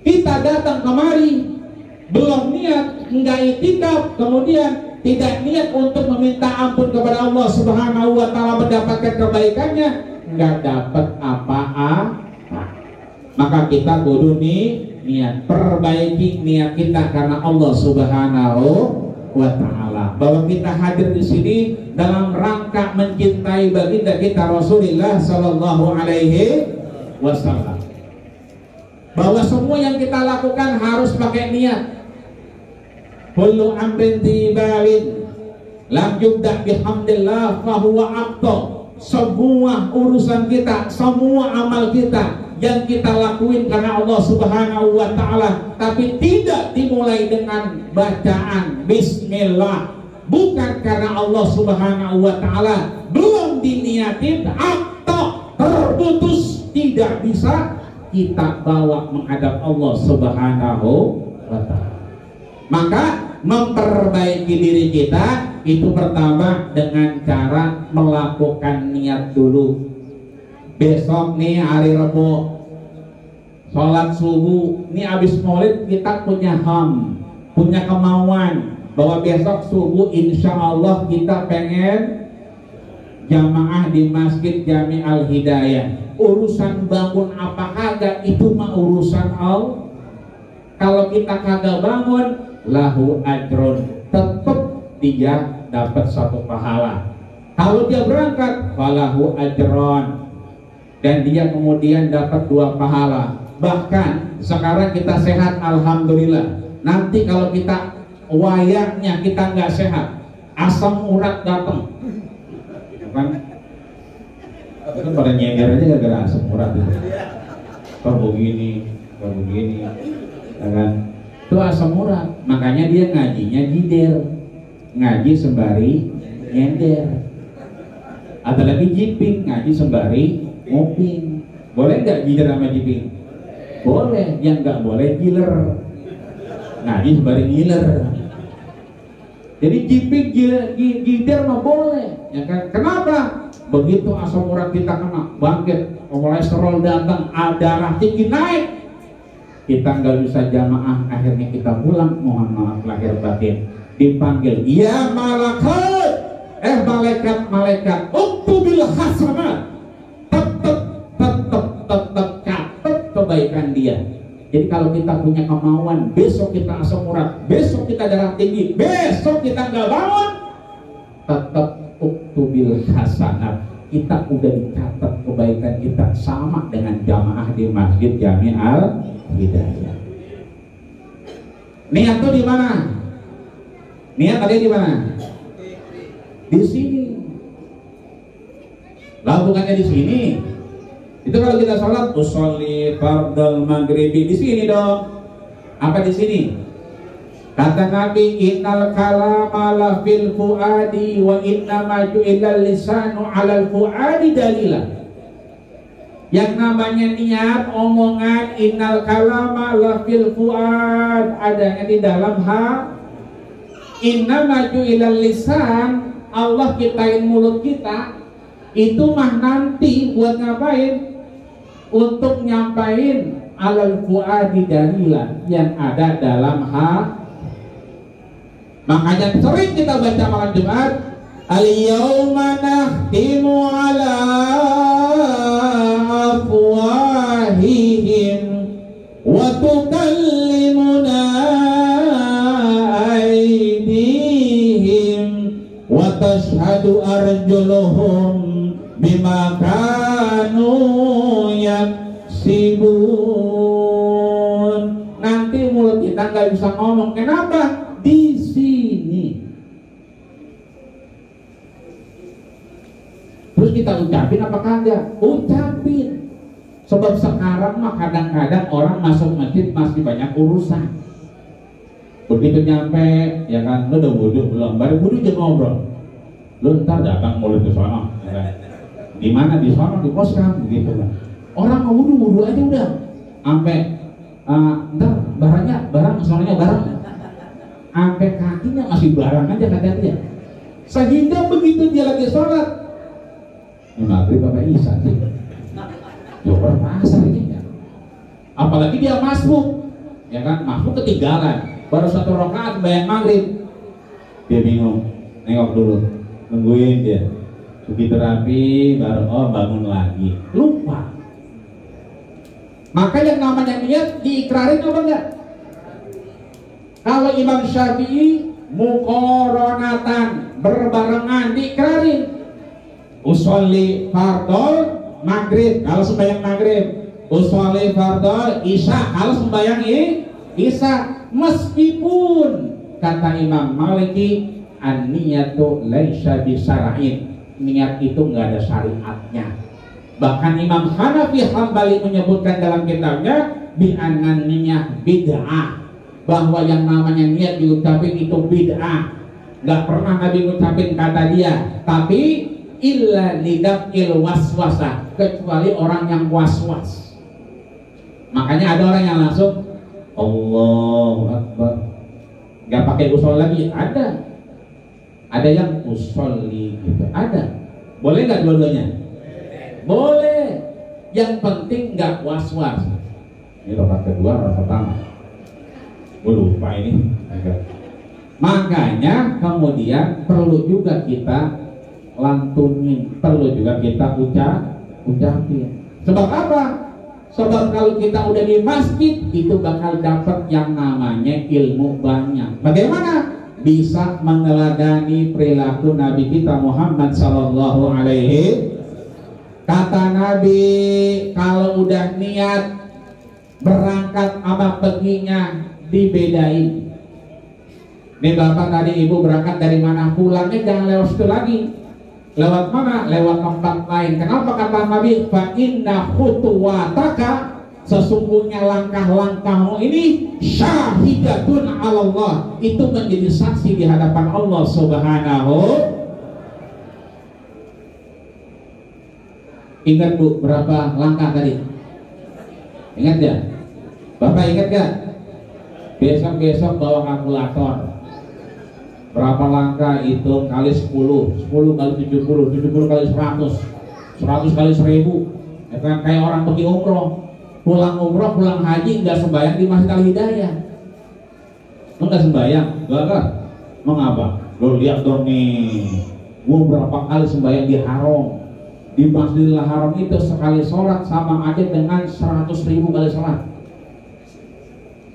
Kita datang kemari belum niat, nggak itikaf, kemudian tidak niat untuk meminta ampun kepada Allah Subhanahu wa ta'ala mendapatkan kebaikannya, nggak dapat apa-apa. Maka kita kudu niat, perbaiki niat kita karena Allah Subhanahu wa ta'ala. Bahwa kita hadir di sini dalam rangka mencintai baginda kita Rasulullah sallallahu alaihi wasallam. Bahwa semua yang kita lakukan harus pakai niat. Kullu amrin tibalin lam yubda bihamdillah fahuwa aqta. Semua urusan kita, semua amal kita yang kita lakuin karena Allah Subhanahu wa ta'ala, tapi tidak dimulai dengan bacaan bismillah, bukan karena Allah Subhanahu wa ta'ala, belum diniatin atau terputus, tidak bisa kita bawa menghadap Allah Subhanahu wa ta'ala. Maka memperbaiki diri kita itu pertama dengan cara melakukan niat dulu. Besok nih hari Rebo sholat subuh, nih abis maulid kita punya ham, punya kemauan bahwa besok subuh insya Allah kita pengen jamaah di Masjid Jami Al-Hidayah. Urusan bangun apa kagak itu mah urusan Allah. Kalau kita kagak bangun, lahu ajrun, tetap dia dapat 1 pahala. Kalau dia berangkat, falahu ajron, dan dia kemudian dapat 2 pahala. Bahkan sekarang kita sehat, alhamdulillah. Nanti kalau kita wayangnya kita nggak sehat, asam urat datang, kan? Itu pada nyender aja gara-gara asam urat itu. Kalau begini, ya kan? Itu asam urat. Makanya dia ngajinya jider, ngaji sembari nyender. Ada lagi jiping, ngaji sembari ngoping. Boleh nggak jider sama jiping? Boleh. Yang nggak boleh giler, ngaji sembari giler. Jadi jiping jider mah boleh, ya kan? Kenapa? Begitu asam urat kita kena, bangkit, kolesterol datang, darah tinggi naik, kita nggak bisa jamaah, akhirnya kita pulang, mohon maaf lahir batin, dipanggil, ya malaikat, malaikat, uktubil hasanat, tetap catat kebaikan dia. Jadi kalau kita punya kemauan, besok kita asam urat, besok kita darah tinggi, besok kita nggak bangun, tetap uktubil hasanat, kita udah dicatat kebaikan kita sama dengan jamaah di Masjid Jami Al-Hidayah. Niat tuh di mana? Niat ada di mana? Di sini. Lah bukannya di sini. Itu kalau kita sholat, usolli fardal maghribi, di sini dong. Apa di sini? Kata Nabi, innal kalama la fil fuadi wa inna ma ju'ilal lisanu 'alal fuadi dalila. Yang namanya niat, omongan, innal kalama la fil fuad, adanya di dalam inna ma ju'ilal lisan, Allah ciptain mulut kita itu mah nanti buat ngapain? Untuk nyampain 'alal fuadi dalila, yang ada dalam Makanya sering kita baca malam Jumat, al-yawma nakhtimu ala afwahi tukallimuna aydihim wa tashhadu arjuluhum bima kanu yaksibun. Nanti mulut kita nggak bisa ngomong. Kenapa? Di sini. Terus kita ucapin apa kagak? Ucapin. Sebab sekarang mah kadang-kadang orang masuk masjid masih banyak urusan. Begitu nyampe, ya kan, lu udah wudhu belum? Baru wudhu jangan ngobrol. Lu ntar datang mulut ke sana, ya kan? Di mana? Di sana, di pos kan, begitu kan. Orang mau wudhu aja udah. Sampai ntar barang soalnya barang. Sampai kakinya masih barang aja kata dia. Sehingga begitu dia lagi sholat, maghrib Bapak Isa sih. Coba pasar ini ya. Apalagi dia masbuk, ya kan, masbuk ketinggalan. Baru 1 rakaat bayang maghrib. Dia bingung, nengok dulu, nungguin dia. Begitu rapi, baru bangun lagi. Lupa. Maka yang namanya niat diikrarin apa enggak? Kalau Imam Syafi'i muqaranatan, berbarengan, diikrarin. Usolli fardhu maghrib kalau sembahyang maghrib, usolli fardhu isya kalau sembahyang isya. Meskipun kata Imam Maliki an-niyatu laisa bisyara'in, niat itu nggak ada syariatnya. Bahkan Imam Hanafi Hambali menyebutkan dalam kitabnya bi annan niyah bid'ah, bahwa yang namanya niat diucapin itu bid'ah. Nggak pernah Nabi ngucapin kata dia, tapi illa lidaf'il waswasah, kecuali orang yang was-was. Makanya ada orang yang langsung Allahu Akbar, nggak pakai usul lagi. Ada yang usolli gitu, ada. Boleh nggak dua-duanya? Boleh. Yang penting nggak was-was. Ini rakaat kedua, rakaat pertama. Gue lupa ini. Makanya kemudian perlu juga kita lantunin, perlu juga kita ucapin. Sebab apa? Sebab kalau kita udah di masjid itu bakal dapat yang namanya ilmu banyak. Bagaimana? Bisa meneladani perilaku Nabi kita Muhammad sallallahu alaihi. Kata Nabi, kalau udah niat berangkat sama perginya dibedain. Nih bapak tadi ibu berangkat dari mana, pulangnya jangan lewat situ lagi. Lewat mana? Lewat tempat lain. Kenapa kata Nabi? Fa inna khutuwataka, sesungguhnya langkah-langkahmu ini syahidatun 'ala Allah, itu menjadi saksi di hadapan Allah Subhanahu. Ingat Bu, berapa langkah tadi? Ingat ya? Bapak ingat gak? Besok-besok bawa kalkulator. Berapa langkah itu kali 10, 10 kali 70, 70 kali 100, 100 kali 1000. Ya kan, kayak orang pergi umroh, pulang umroh, pulang haji nggak sembahyang di Masjid Al-Hidayah. Lo nggak sembahyang? Gak? Mengapa? Lo lihat dong nih, gua berapa kali sembahyang di Haram. Di Masjidil Haram itu sekali sholat sama aja dengan 100.000 kali sholat.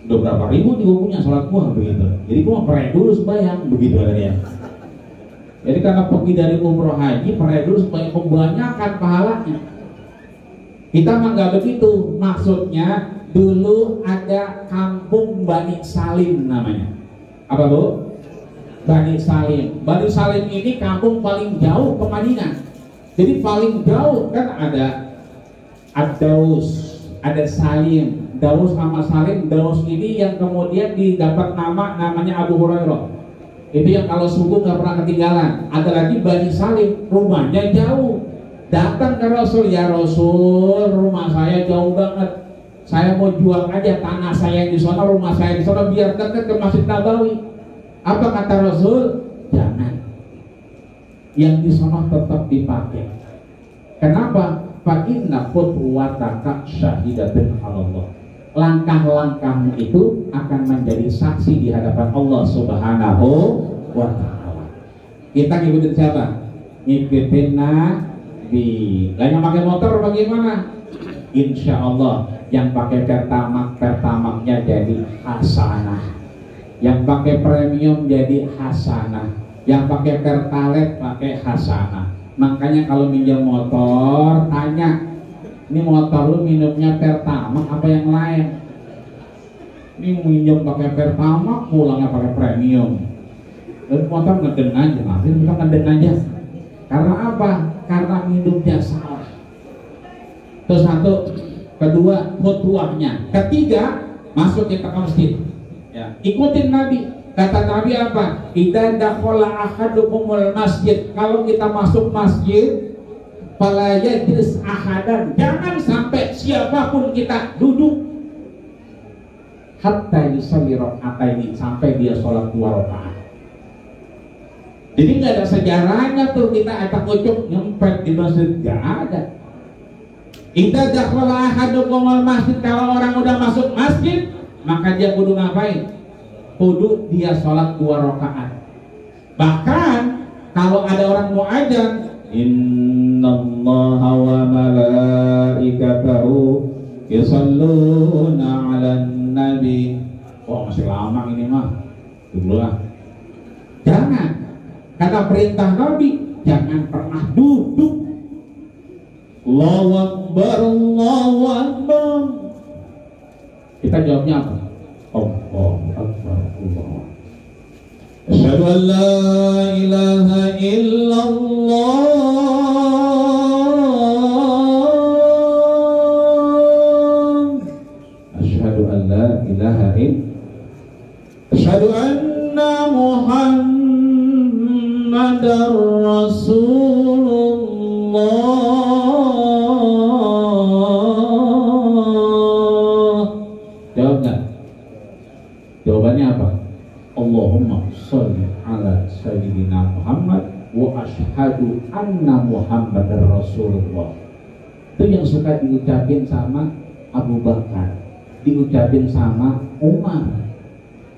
Udah berapa ribu juga punya sholat gua begitu. Jadi gua pernah dulu sembahyang begitu katanya. Jadi karena pergi dari umroh haji, pernah dulu supaya kebanyakan pahalanya. Kita mah nggak begitu. Maksudnya dulu ada kampung Bani Salim namanya. Apa Bu? Bani Salim. Bani Salim ini kampung paling jauh ke Madinah. Jadi paling jauh kan ada Ad-Daus, ada Salim. Daus sama Salim. Daus ini yang kemudian didapat namanya Abu Hurairah. Itu yang kalau subuh nggak pernah ketinggalan. Ada lagi Bani Salim, rumahnya jauh. Datang ke Rasul, ya Rasul, rumah saya jauh banget. Saya mau jual aja tanah saya di sana, rumah saya di sana, biar dekat ke Masjid Nabawi. Apa kata Rasul? Jangan. Yang di sana tetap dipakai. Kenapa? Fa inna khutwataka syahidatun 'ala Allah. Langkah-langkahmu itu akan menjadi saksi di hadapan Allah Subhanahu wa ta'ala. Kita ngikutin siapa? Ngikutin Nabi. Lah yang pakai motor bagaimana? Insya Allah yang pakai pertamax pakai premium jadi hasanah, yang pakai pertalite pakai hasanah. Makanya kalau minjam motor tanya, ini motor lu minumnya Pertamax apa yang lain? Ini minjem pakai Pertamax, pulangnya pakai premium. Dan motor ngeden aja, nanti kita ngeden aja. Karena apa? Karena minumnya salah. Terus satu, kedua khutbahnya, ketiga masuk kita ke masjid. Ya, ikutin Nabi. Kata Nabi apa? Idza dakhala ahadukumul masjid. Kalau kita masuk masjid, fala yajlis ahadan. Jangan sampai siapapun kita duduk hatta yusalli raka'ataini, sampai dia sholat 2 rakaat. Jadi nggak ada sejarahnya tuh kita acak ucuk nyempet di masjid, nggak ada. Idza dakhala ahadukumul masjid, kalau orang udah masuk masjid, maka dia kudu ngapain? Kudu dia sholat 2 rakaat. Bahkan kalau ada orang mau adzan, innallaha wa malaikatahu yusholluna 'alan nabi. Oh masih lama ini mah. Dulu lah. Jangan. Kata perintah Nabi, jangan pernah duduk. Allahu Akbar, Allahu Akbar. Kita jawabnya apa? Allahu Akbar, Allahu Akbar. Asyhadu an la ilaha illallah. Asyhadu an la ilaha illallah. Asyhadu anna Muhammadar Rasulullah. Jawab nggak? Jawabannya apa? Allahumma sholli ala sayyidina Muhammad wa ashhadu anna Muhammadar Rasulullah. Itu yang suka diucapin sama Abu Bakar, diucapin sama Umar.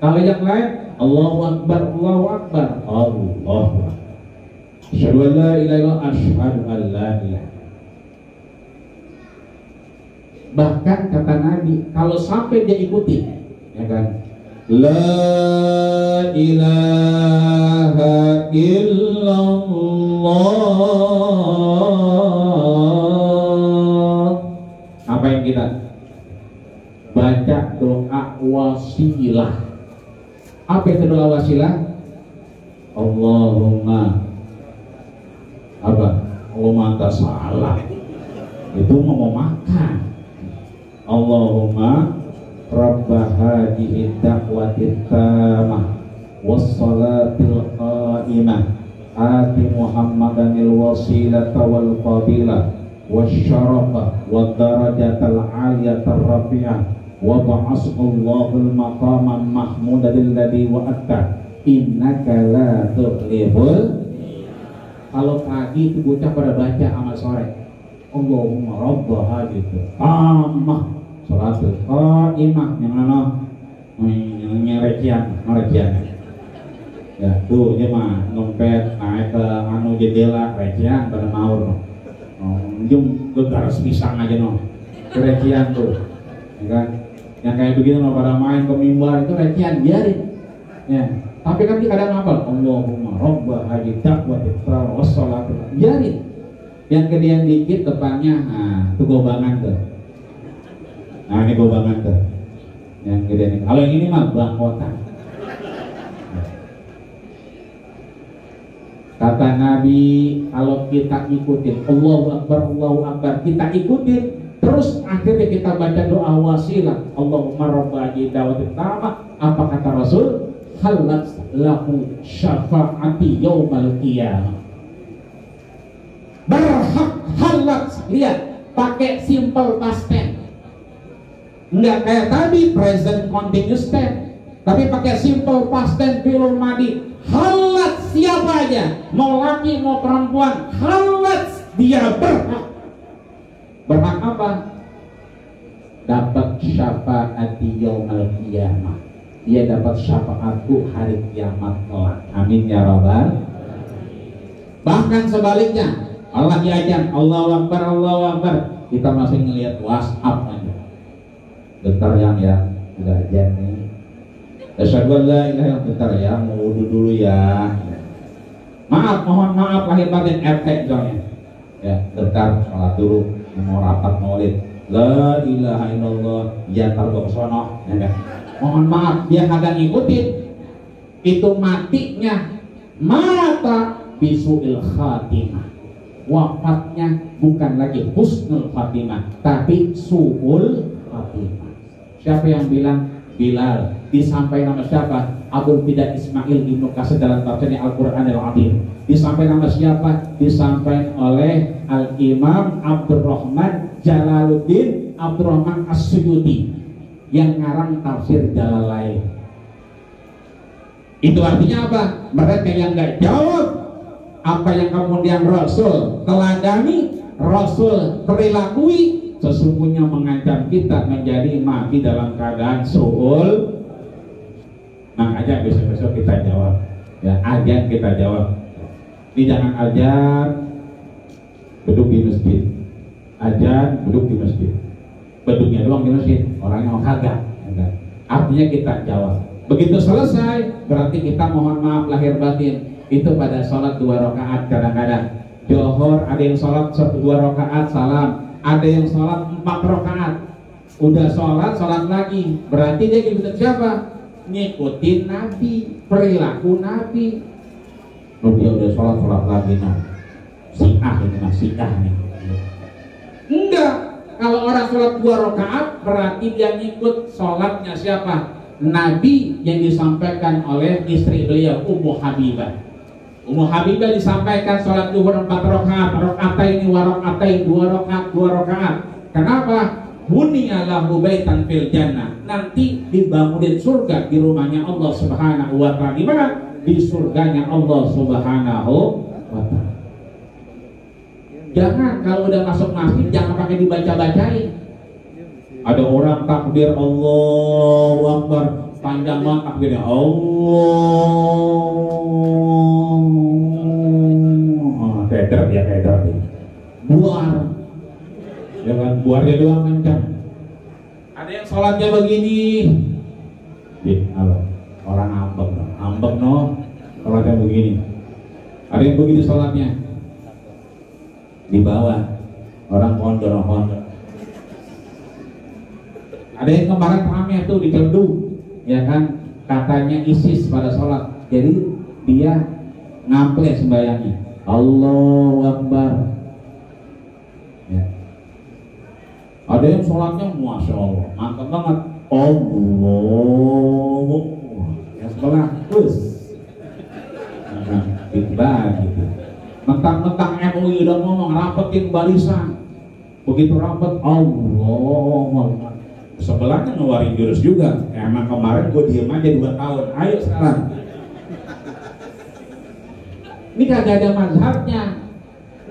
Kalau yang lain, Allahu Akbar, Allahu Akbar, Allahu Akbar. Asyhadu an la ilaha illallah, asyhadu an la ilaha. Bahkan kata Nabi, kalau sampai dia ikuti, ya kan? La ilaha illallah. Apa yang kita baca? Doa wasilah. Apa itu doa wasilah? Allahumma apa? Allahumma anta salah. Itu mau makan. Allahumma Rabba hadhihi da'watit tamah wassalatil qa'imah ati Muhammadanil wasilata wal fadilah wasyarafa wad darajatal aliyatar rafi'ah wa ba'asallahul maqaman mahmudan alladhi wa'atta innaka la tughlibul. Kalau pagi itu bocah pada baca amal sore Allahumma Rabba gitu tamah sholatul qa'imah yang mana ngerekian ya tuh dia mah ngompet naik ke anu jendela recian pada maur jum gegaras pisang aja no recian tuh ya kan yang kayak begini no pada main ke mimbar itu recian biarin ya tapi kan dia kadang ngapal Allahumma Rabba hadhihi da'watit tammah wassalatul biarin yang gedean dikit depannya nah itu gobangan tuh. Nah ini gobangan tuh yang gede nih. Kalau yang ini mah bangkotan. Kata Nabi, kalau kita ikutin Allahu Akbar, Allahu Akbar, kita ikutin terus akhirnya kita baca doa wasilah Allahumma Rabba hadhihi da'watit tammah. Apa kata Rasul? Halat lahu syafa'ati yaumal qiyamah. Berhak halat. Lihat pakai simple past tense. Enggak kayak tadi present continuous tense, tapi pakai simple past tense fi'il madhi. Halat siapa aja, mau laki mau perempuan, halat dia berhak. Berhak apa? Dapat syafaat yaumil qiyamah. Dia dapat syafaatku hari kiamat kelak. Amin ya rabbal. Bahkan sebaliknya, Allah diajar Allahu Akbar, Allahu Akbar, kita masih ngelihat WhatsApp aja. Bentar yang udah ajan nih Asyhadu an la ilaha illallah. Bentar ya, mau wudu dulu ya. Maaf, mohon maaf lahir batin RT misalnya. Ya, bentar sholat dulu, mau rapat maulid. La ilaha illallah, ya targo kesono. Ya, kan? Mohon maaf, dia kagak ngikutin. Itu matinya mata bisuil khatimah. Wafatnya bukan lagi husnul khatimah, tapi suul khatimah. Siapa yang bilang? Bilal. Disampaikan nama siapa? Abdul Fidah Ismail Ibnu Kasir dalam tafsirnya Al-Qur'anil Azim. Disampaikan nama siapa? Disampaikan oleh Al-Imam Abdurrahman Jalaluddin Abdurrahman As-Suyuti yang ngarang tafsir Jalalain. Itu artinya apa? Mereka yang nggak jawab apa yang kemudian Rasul teladani, Rasul perilakui, sesungguhnya mengancam kita menjadi mati dalam keadaan suul. Makanya besok-besok kita jawab, ya azan kita jawab. Ini jangan azan duduk di masjid, azan duduk di masjid, beduknya doang di masjid, orangnya kagak. Artinya kita jawab. Begitu selesai, berarti kita mohon maaf lahir batin. Itu pada sholat 2 rakaat kadang-kadang. Johor ada yang sholat 2 rakaat salam, ada yang sholat 4 rakaat. Udah sholat lagi. Berarti dia ngikutin siapa? Ngikutin Nabi, perilaku Nabi. Dia udah sholat lagi nah. Si'ah ini mas, si'ah nih. Enggak. Kalau orang sholat 2 rakaat berarti dia ngikut sholatnya siapa? Nabi yang disampaikan oleh istri beliau Ummu Habibah. Ummu Habibah disampaikan sholat zuhur 4 rakaat, rakaatain wa rakaatain 2 rakaat. Kenapa? Bunya lahu baitan fil jannah. Nanti dibangunin surga di rumahnya Allah Subhanahu wa taala. Di mana? Di surganya Allah Subhanahu wa taala. Jangan kalau udah masuk masjid jangan pakai dibaca-bacain. Ada orang takbir Allahu Akbar, panjang banget takbirnya Allah. Keder ya keder. Buar. Ya kan buarnya doang kencang. Ada yang sholatnya begini. Orang ambek no. Sholatnya begini. Ada yang begitu sholatnya. Di bawah orang pondok. Ada yang kemarin rame tuh di Celdu, ya kan, katanya ISIS pada sholat, jadi dia ngample sembayangnya, Allahu Akbar. Ya. Ada yang sholatnya masya Allah, mantap banget, Allahu, yang sebelah, terus, dibagi gitu. Mentang-mentang MUI udah ngomong rapetin barisan, begitu rapet, Allahu. Sebelahnya ngeluarin jurus juga. Emang kemarin gue diem aja 2 tahun. Ayo sekarang. Ini kagak ada mazhabnya.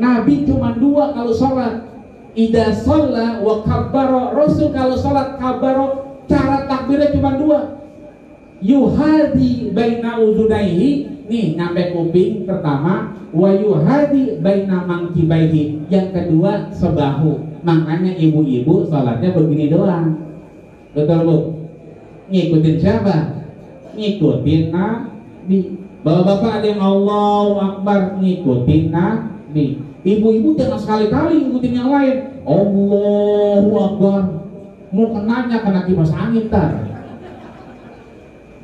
Nabi cuma 2 kalau sholat. Idza shalla wa kabbara. Rasul kalau sholat kabbara, cara takbirnya cuma 2. Yuhadi baina uzunaihi. Nih nyampe kuping pertama. Wa yuhadi baina mangkibaihi. Yang kedua sebahu. Makanya ibu-ibu sholatnya begini doang. Betul bu? Ngikutin siapa? Ngikutin Nabi. Bapak-bapak ada yang Allahu Akbar, ngikutin Nabi. Ibu-ibu jangan sekali-kali ngikutin yang lain. Allahu Akbar. Mau kenanya kena kipas angin tar.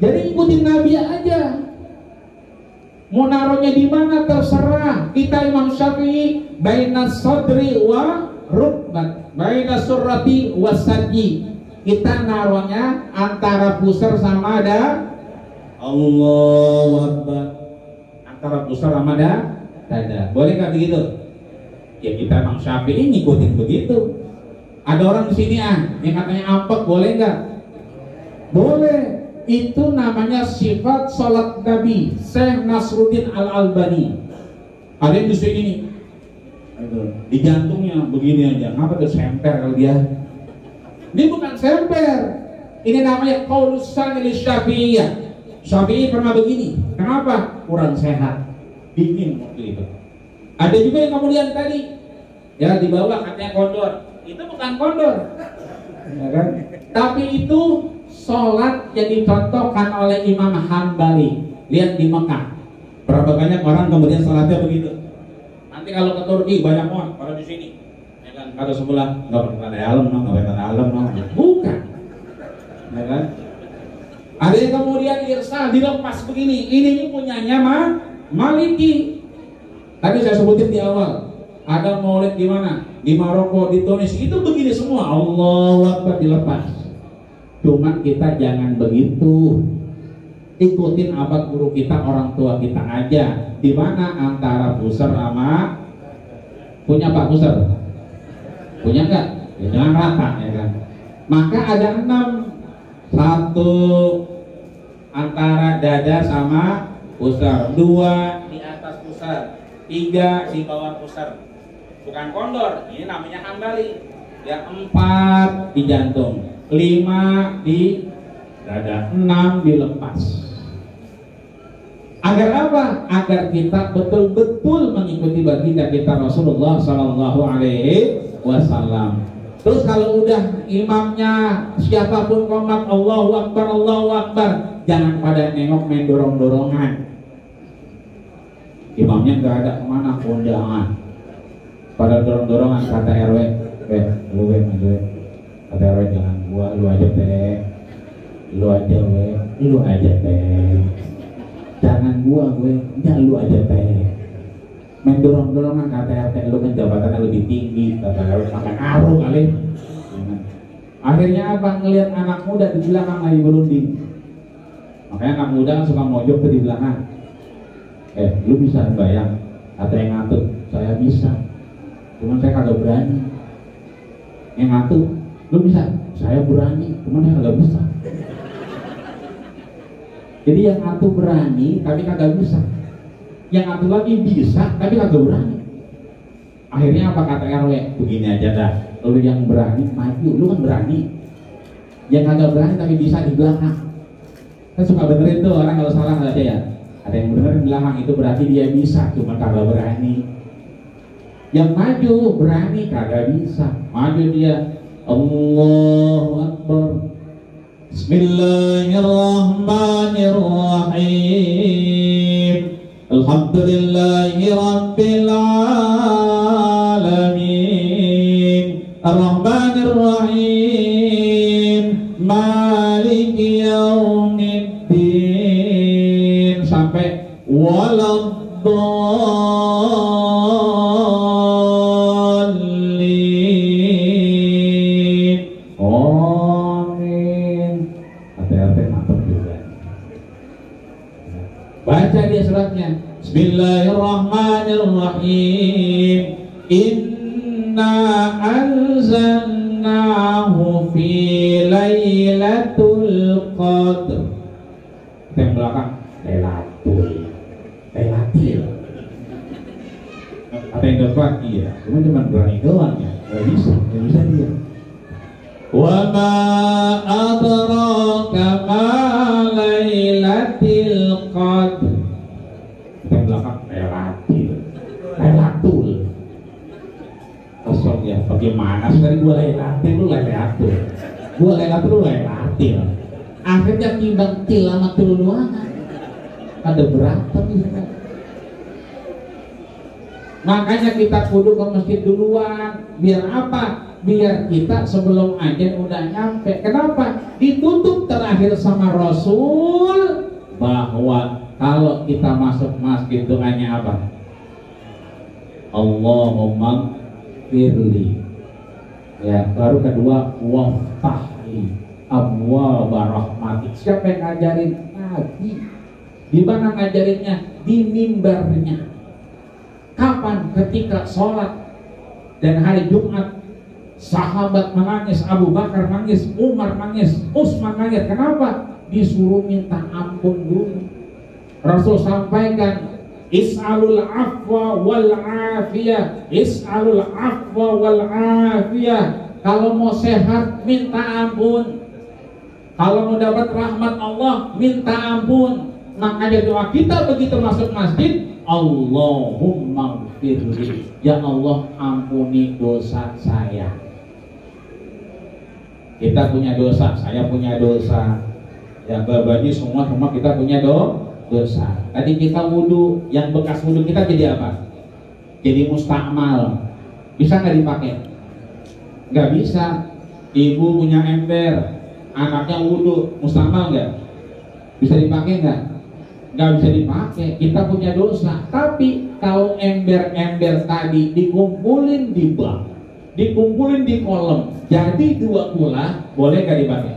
Jadi ngikutin Nabi aja. Mau naruhnya di mana terserah. Kita Imam Syafi'i baina sadri wa rukbat, baina surrati wa sadji. Kita naruhnya antara pusar sama ada Allahu Akbar, antara pusar sama dada. Boleh nggak begitu? Ya kita Imam Syafi'i ngikutin begitu. Ada orang di sini yang katanya ampek, boleh nggak? Boleh. Itu namanya sifat sholat Nabi. Syekh Nasruddin Al-Albani. Ada yang di sini nih, di jantungnya begini aja. Ngapa tuh semper kalau dia? Ini bukan semper. Ini namanya qaulus sani Syafi'iyah. Syafi'i pernah begini. Kenapa? Kurang sehat. Dingin waktu itu. Ada juga yang kemudian tadi ya di bawah katanya kondor. Itu bukan kondor. Ya kan? Tapi itu sholat yang dicontohkan oleh Imam Hambali. Lihat di Mekah, berapa banyak orang kemudian sholatnya begitu. Nanti kalau ke Turki banyak orang pada di sini, ya kan? Kata sebelah nggak pernah dalam, nggak pernah dalam, bukan, ya kan? Ada yang kemudian irsal dilepas begini, ini punyanya Maliki. Tadi saya sebutin di awal, ada maulid di mana? Di Maroko, di Tunis, itu begini semua. Allahu Akbar dilepas. Cuma kita jangan begitu. Ikutin apa guru kita, orang tua kita aja. Di mana antara pusar sama punya Pak Pusar? Punya enggak? Ya jangan rata, ya kan? Maka ada 6. 1 antara dada sama pusar, 2 di atas pusar, 3 di bawah pusar. Bukan kondor, ini namanya Hambali. Ya, 4 di jantung, 5 di dada, 6 dilepas. Agar apa? Agar kita betul-betul mengikuti baginda kita Rasulullah Sallallahu Alaihi Wasallam. Terus kalau udah imamnya siapapun komat Allahu Akbar, Allahu Akbar, jangan pada nengok main dorong-dorongan. Imamnya nggak ada kemana kondangan, pada dorong-dorongan. Kata RW, lu kata RW jangan gua, lu aja teh, jangan gua enggak, lu aja teh. Main dorong-dorongan kata RT, lu kan jabatannya lebih tinggi, kata RW makan arung kali. Akhirnya apa? Ngelihat anak muda di belakang lagi berunding. Makanya anak muda suka mojok tuh di belakang. Lu bisa bayang? Kata yang ngatur, saya bisa. Cuman saya kagak berani. Yang ngatur, lu bisa? Saya berani, cuman saya kagak bisa. Jadi yang ngatur berani, tapi kagak bisa. Yang satu lagi bisa tapi kagak berani. Akhirnya apa kata RW? Begini aja dah, lu yang berani maju, lu kan berani. Yang kagak berani tapi bisa di belakang. Kan suka benerin tuh orang kalau salah aja ya. Ada yang benerin di belakang, itu berarti dia bisa, cuma kagak berani. Yang maju berani kagak bisa, maju dia. Allahu Akbar. Bismillahirrahmanirrahim. Alhamdulillahi Rabbil Alamin Ar-Rahmanir Rahim Maliki Yaumiddin sampai waladdallin. Amin. Hati-hati mantap juga. Baca dia suratnya. Bismillahirrahmanirrahim. Inna anzalnahu fi lailatul qadr. Yang belakang Lailatul. Apa yang dapat? Iya. Cuma berani doang ya. Gak bisa dia. Wa ma adraka ma lailatul qadr. Yang belakang Lailatul. Kosong ya, bagaimana sekarang gua Lailatul, gua Lailatul. Akhirnya timbang til sama tul doang. Ada berapa nih? Makanya kita kudu ke masjid duluan. Biar apa? Biar kita sebelum azan udah nyampe. Kenapa? Ditutup terakhir sama Rasul bahwa kalau kita masuk masjid doanya apa? Allahumma firli. Ya, baru kedua waftahli abwaaba rahmatik. Siapa yang ngajarin? Nabi. Di mana ngajarinnya? Di mimbarnya. Kapan? Ketika sholat dan hari Jumat. Sahabat menangis, Abu Bakar nangis, Umar nangis, Utsman nangis. Kenapa? Disuruh minta ampun dulu. Rasul sampaikan, is'alul afwa wal afiyah, is'alul afwa wal afiyah. Kalau mau sehat minta ampun, kalau mau dapat rahmat Allah minta ampun. Makanya doa kita begitu masuk masjid, Allahumma firli, ya Allah ampuni dosa saya. Kita punya dosa, saya punya dosa, ya babadi semua kita punya dosa. Tadi kita wudhu, yang bekas wudhu kita jadi apa? Jadi mustakmal. Bisa nggak dipakai? Nggak bisa. Ibu punya ember, anaknya wudhu, mustakmal nggak? Bisa dipakai nggak? Nggak bisa dipakai. Kita punya dosa. Tapi kalau ember-ember tadi dikumpulin di bak, dikumpulin di kolam, jadi 2 kula, boleh nggak dipakai?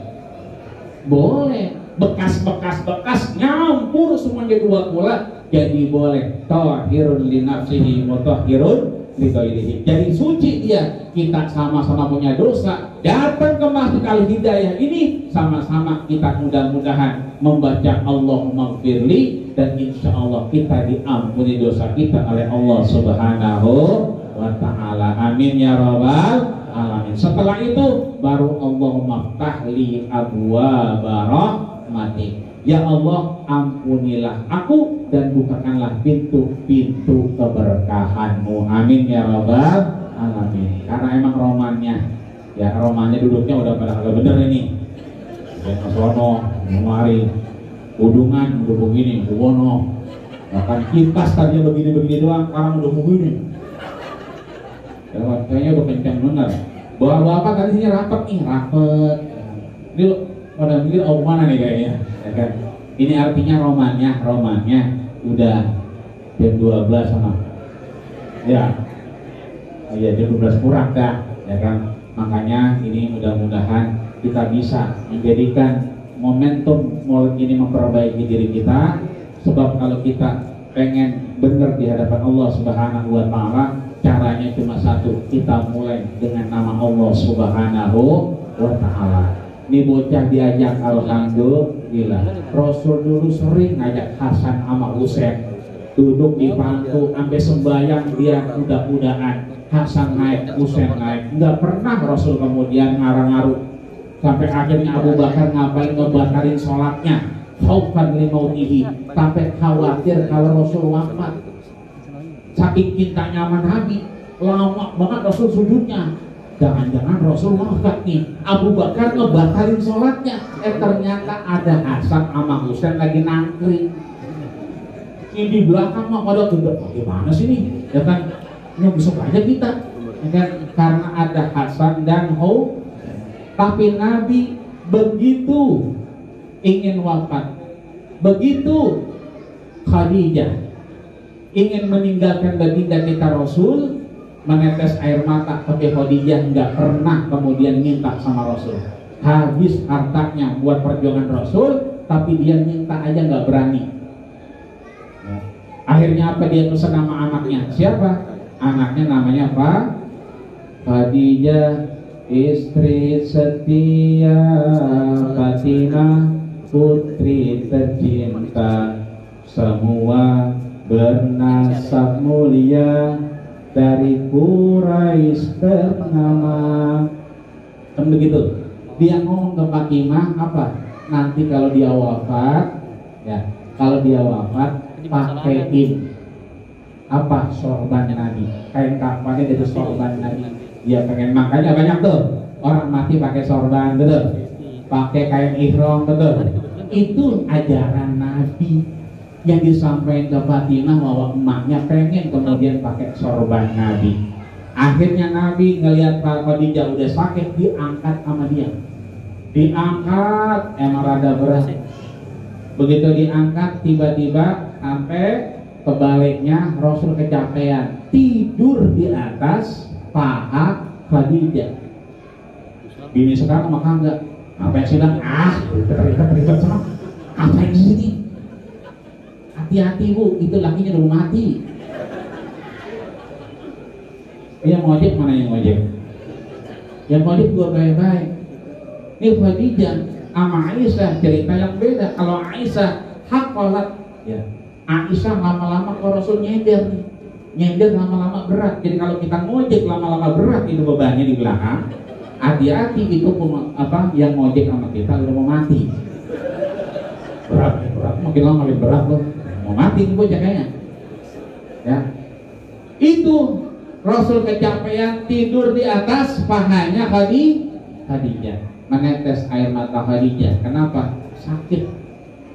Boleh. Bekas nyampur semuanya 2 kula, jadi boleh. Tahirun li nafsihi mutahhirun li ghairihi. Jadi suci dia. Kita sama-sama punya dosa. Datang ke Masjid Al-Hidayah ini sama-sama kita mudah-mudahan membaca Allahumma gfirli, dan insya Allah kita diampuni dosa kita oleh Allah Subhanahu wa ta'ala. Amin ya rabbal alamin. Setelah itu baru Allahumma ftahli abwaaba rahmatik. Ya Allah, ampunilah aku dan bukakanlah pintu-pintu keberkahanmu. Amin ya rabbal alamin. Karena emang romannya duduknya udah pada agak bener ini. Ya sono, kemari, udungan udah begini, uwono. Bahkan kipas tadinya begini-begini doang, sekarang udah begini. Ya, kayaknya udah kencang bener. Bawa apa tadi sini rapet. Ini pada mikir mana nih kayaknya. Ya kan? Ini artinya romannya udah jam 12 sama. Ya. Oh iya, jam 12 kurang dah, ya kan? Makanya ini mudah-mudahan kita bisa menjadikan momentum Maulid ini memperbaiki diri kita. Sebab kalau kita pengen benar di hadapan Allah Subhanahu wa ta'ala, caranya cuma satu, kita mulai dengan nama Allah Subhanahu wa ta'ala. Ini bocah diajak, alhamdulillah. Rasul dulu sering ngajak Hasan sama Husain duduk di pangku sampai sembahyang, dia udah-udahan. Hasan naik, Husain naik. Nggak pernah Rasul kemudian ngarang-ngaruh. Sampai akhirnya Abu Bakar ngapain ngebakarin sholatnya, khaufan limautihi, sampai khawatir kalau Rasul wafat. Saking cintanya sama Nabi, lama banget Rasul sujudnya. Jangan-jangan Rasul wafat nih, Abu Bakar ngebakarin sholatnya. Ternyata ada Hasan sama Husain lagi nangkring. Ini di belakang mah pada tunduk, bagaimana sih nih? Ya kan, besok aja kita, ya kan? Karena ada Hasan dan Husain. Tapi Nabi begitu ingin wafat, begitu Khadijah ingin meninggalkan baginda kita Rasul, menetes air mata, tapi Khadijah nggak pernah kemudian minta sama Rasul. Habis hartanya buat perjuangan Rasul, tapi dia minta aja nggak berani. Akhirnya apa, dia pesan nama anaknya. Siapa? Anaknya namanya apa? Khadijah, istri setia, Fatimah, putri tercinta, semua bernasab mulia, dari Quraisy ternama. Kan begitu. Dia ngomong ke Fatimah apa? Nanti kalau dia wafat, ya, kalau dia wafat pakaiin apa, sorban Nabi, kain kafannya dari sorban Nabi. Dia pengen, makanya banyak tuh orang mati pakai sorban, betul, pakai kain ihram, betul. Itu ajaran Nabi yang disampaikan ke Fatimah bahwa emaknya pengen kemudian pakai sorban Nabi. Akhirnya Nabi ngelihat Khadijah udah sakit, diangkat sama dia, diangkat, emang rada berat. Begitu diangkat, tiba-tiba sampai kebaliknya Rasul kecapean, tidur di atas paha Khadijah. Bini sekarang maka enggak, apa yang sedang terikat sama, apa yang di sini? Hati-hati bu, itu lakinya udah mati. Yang ngojek mana yang ngojek? Yang ngojek gua baik-baik. Ini Khadijah sama Aisyah cerita yang beda. Kalau Aisyah hafalat, ya, Aisyah lama-lama kalau Rasul nyender nih, nyender lama-lama berat. Jadi kalau kita ngojek lama-lama berat itu bebannya di belakang. Hati-hati, itu apa yang ngojek sama kita udah mau mati. Berat, makin lama makin berat loh. Mau mati nih bocah kayaknya. Ya, itu Rasul kecapean, tidur di atas pahanya Khadijah. menetes air mata Khadijah. Kenapa? Sakit.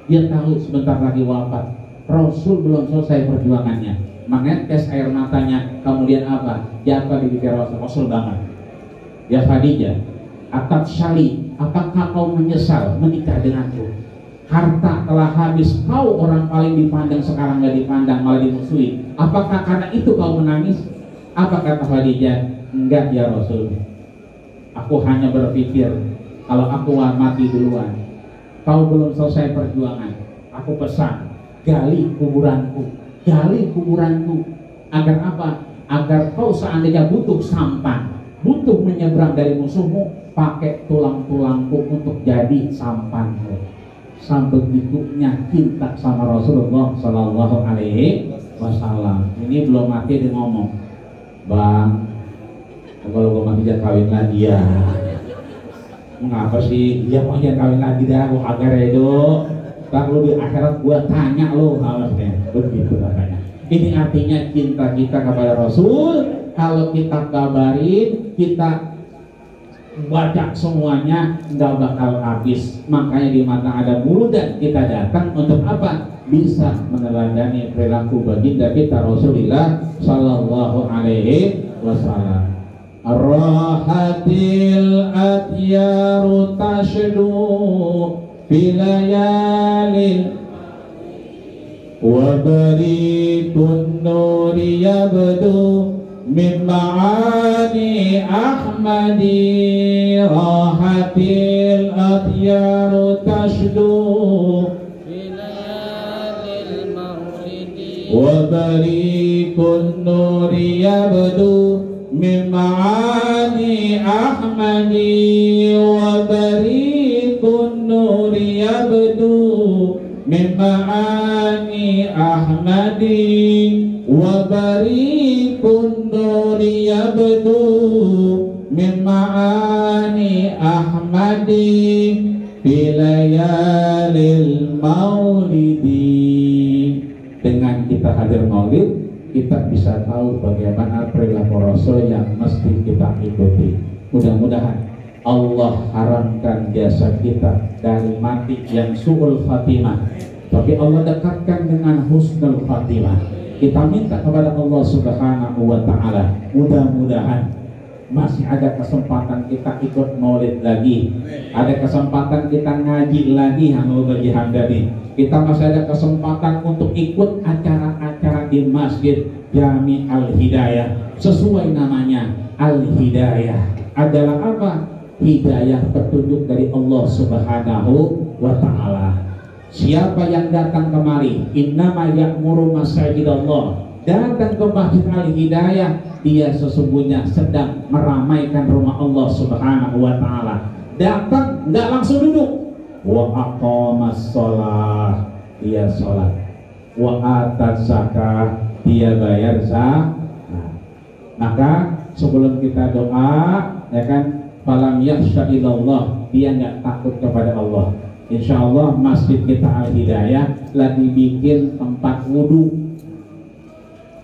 Dia tahu sebentar lagi wafat. Rasul belum selesai perjuangannya. Menetes air matanya. Kemudian apa? Jatuh di bibir Rasul. Rasul banget. Ya Khadijah, atat syali, apakah kau menyesal menikah denganku? Harta telah habis, kau orang paling dipandang, sekarang gak dipandang, malah dimusuhi. Apakah karena itu kau menangis? Apa kata Khadijah? Enggak ya Rasul, aku hanya berpikir kalau aku mati duluan, kau belum selesai perjuangan. Aku pesan, gali kuburanku. Agar apa? Agar kau seandainya butuh sampan, butuh menyeberang dari musuhmu, pakai tulang-tulangku untuk jadi sampanmu. Sebegitunya cinta sama Rasulullah Sallallahu Alaihi Wasallam. Ini belum mati dia ngomong, Bang, kalau gue mati jangan kawin lagi ya. Mengapa sih? Ya mau jangan kawin lagi dah, gue agar edo. Kalau lu di akhirat gue tanya lo, harusnya begitu katanya. Ini artinya cinta kita kepada Rasul. Kalau kita kabarin, kita baca semuanya, nggak bakal habis. Makanya di mata ada dan kita datang untuk apa? Bisa meneladani perilaku baginda kita Rasulullah Sallallahu Alaihi Wasallam. Rahatil atyaru tashdu bilayalil wa baritun nuri yabdu min ma'ani Ahmadi. Rahatil atyaru tashdu bilayalil maulidi wa barikun nuri yabdu min ma'ani Ahmadi. Wa barikun nuri yabdu min ma'ani Ahmadi. Wa barikun nuri yabdu min ma'ani Ahmadi bilayalil maulidi. Dengan kita hadir maulid, kita bisa tahu bagaimana perilaku Rasul yang mesti kita ikuti. Mudah-mudahan Allah haramkan jasa kita dari mati yang su'ul khatimah, tapi Allah dekatkan dengan husnul khatimah. Kita minta kepada Allah Subhanahu wa Ta'ala, mudah-mudahan masih ada kesempatan kita ikut maulid lagi, ada kesempatan kita ngaji lagi, bagi Hamdani. Kita masih ada kesempatan untuk ikut acara-acara di Masjid Jami Al-Hidayah. Sesuai namanya, Al-Hidayah adalah apa? Hidayah petunjuk dari Allah Subhanahu wa Ta'ala. Siapa yang datang kemari, innama ya'muru masajidallah, datang ke Masjid Al-Hidayah, dia sesungguhnya sedang meramaikan rumah Allah Subhanahu wa Ta'ala. Datang nggak langsung duduk. Wa aqamas shalah, dia sholat. Wa atas zakah, dia bayar zakat. Maka sebelum kita doa, ya kan, falam yakhsha illallah, dia nggak takut kepada Allah. Insya Allah masjid kita Al-Hidayah lagi bikin tempat wudhu.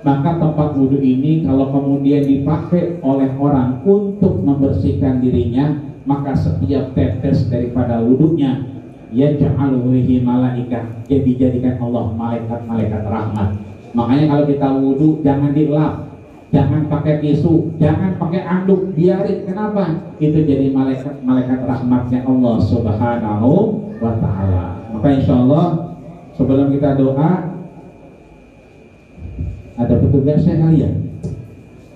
Maka tempat wudhu ini kalau kemudian dipakai oleh orang untuk membersihkan dirinya, maka setiap tetes daripada wudhunya ya ja'aluhi malaikah, jadi jadikan Allah malaikat-malaikat rahmat. Makanya kalau kita wudhu jangan dilap, jangan pakai tisu, jangan pakai anduk, biarin. Kenapa? Itu jadi malaikat-malaikat rahmatnya Allah Subhanahu wa Ta'ala. Maka insya Allah sebelum kita doa, ada petugasnya kali ya?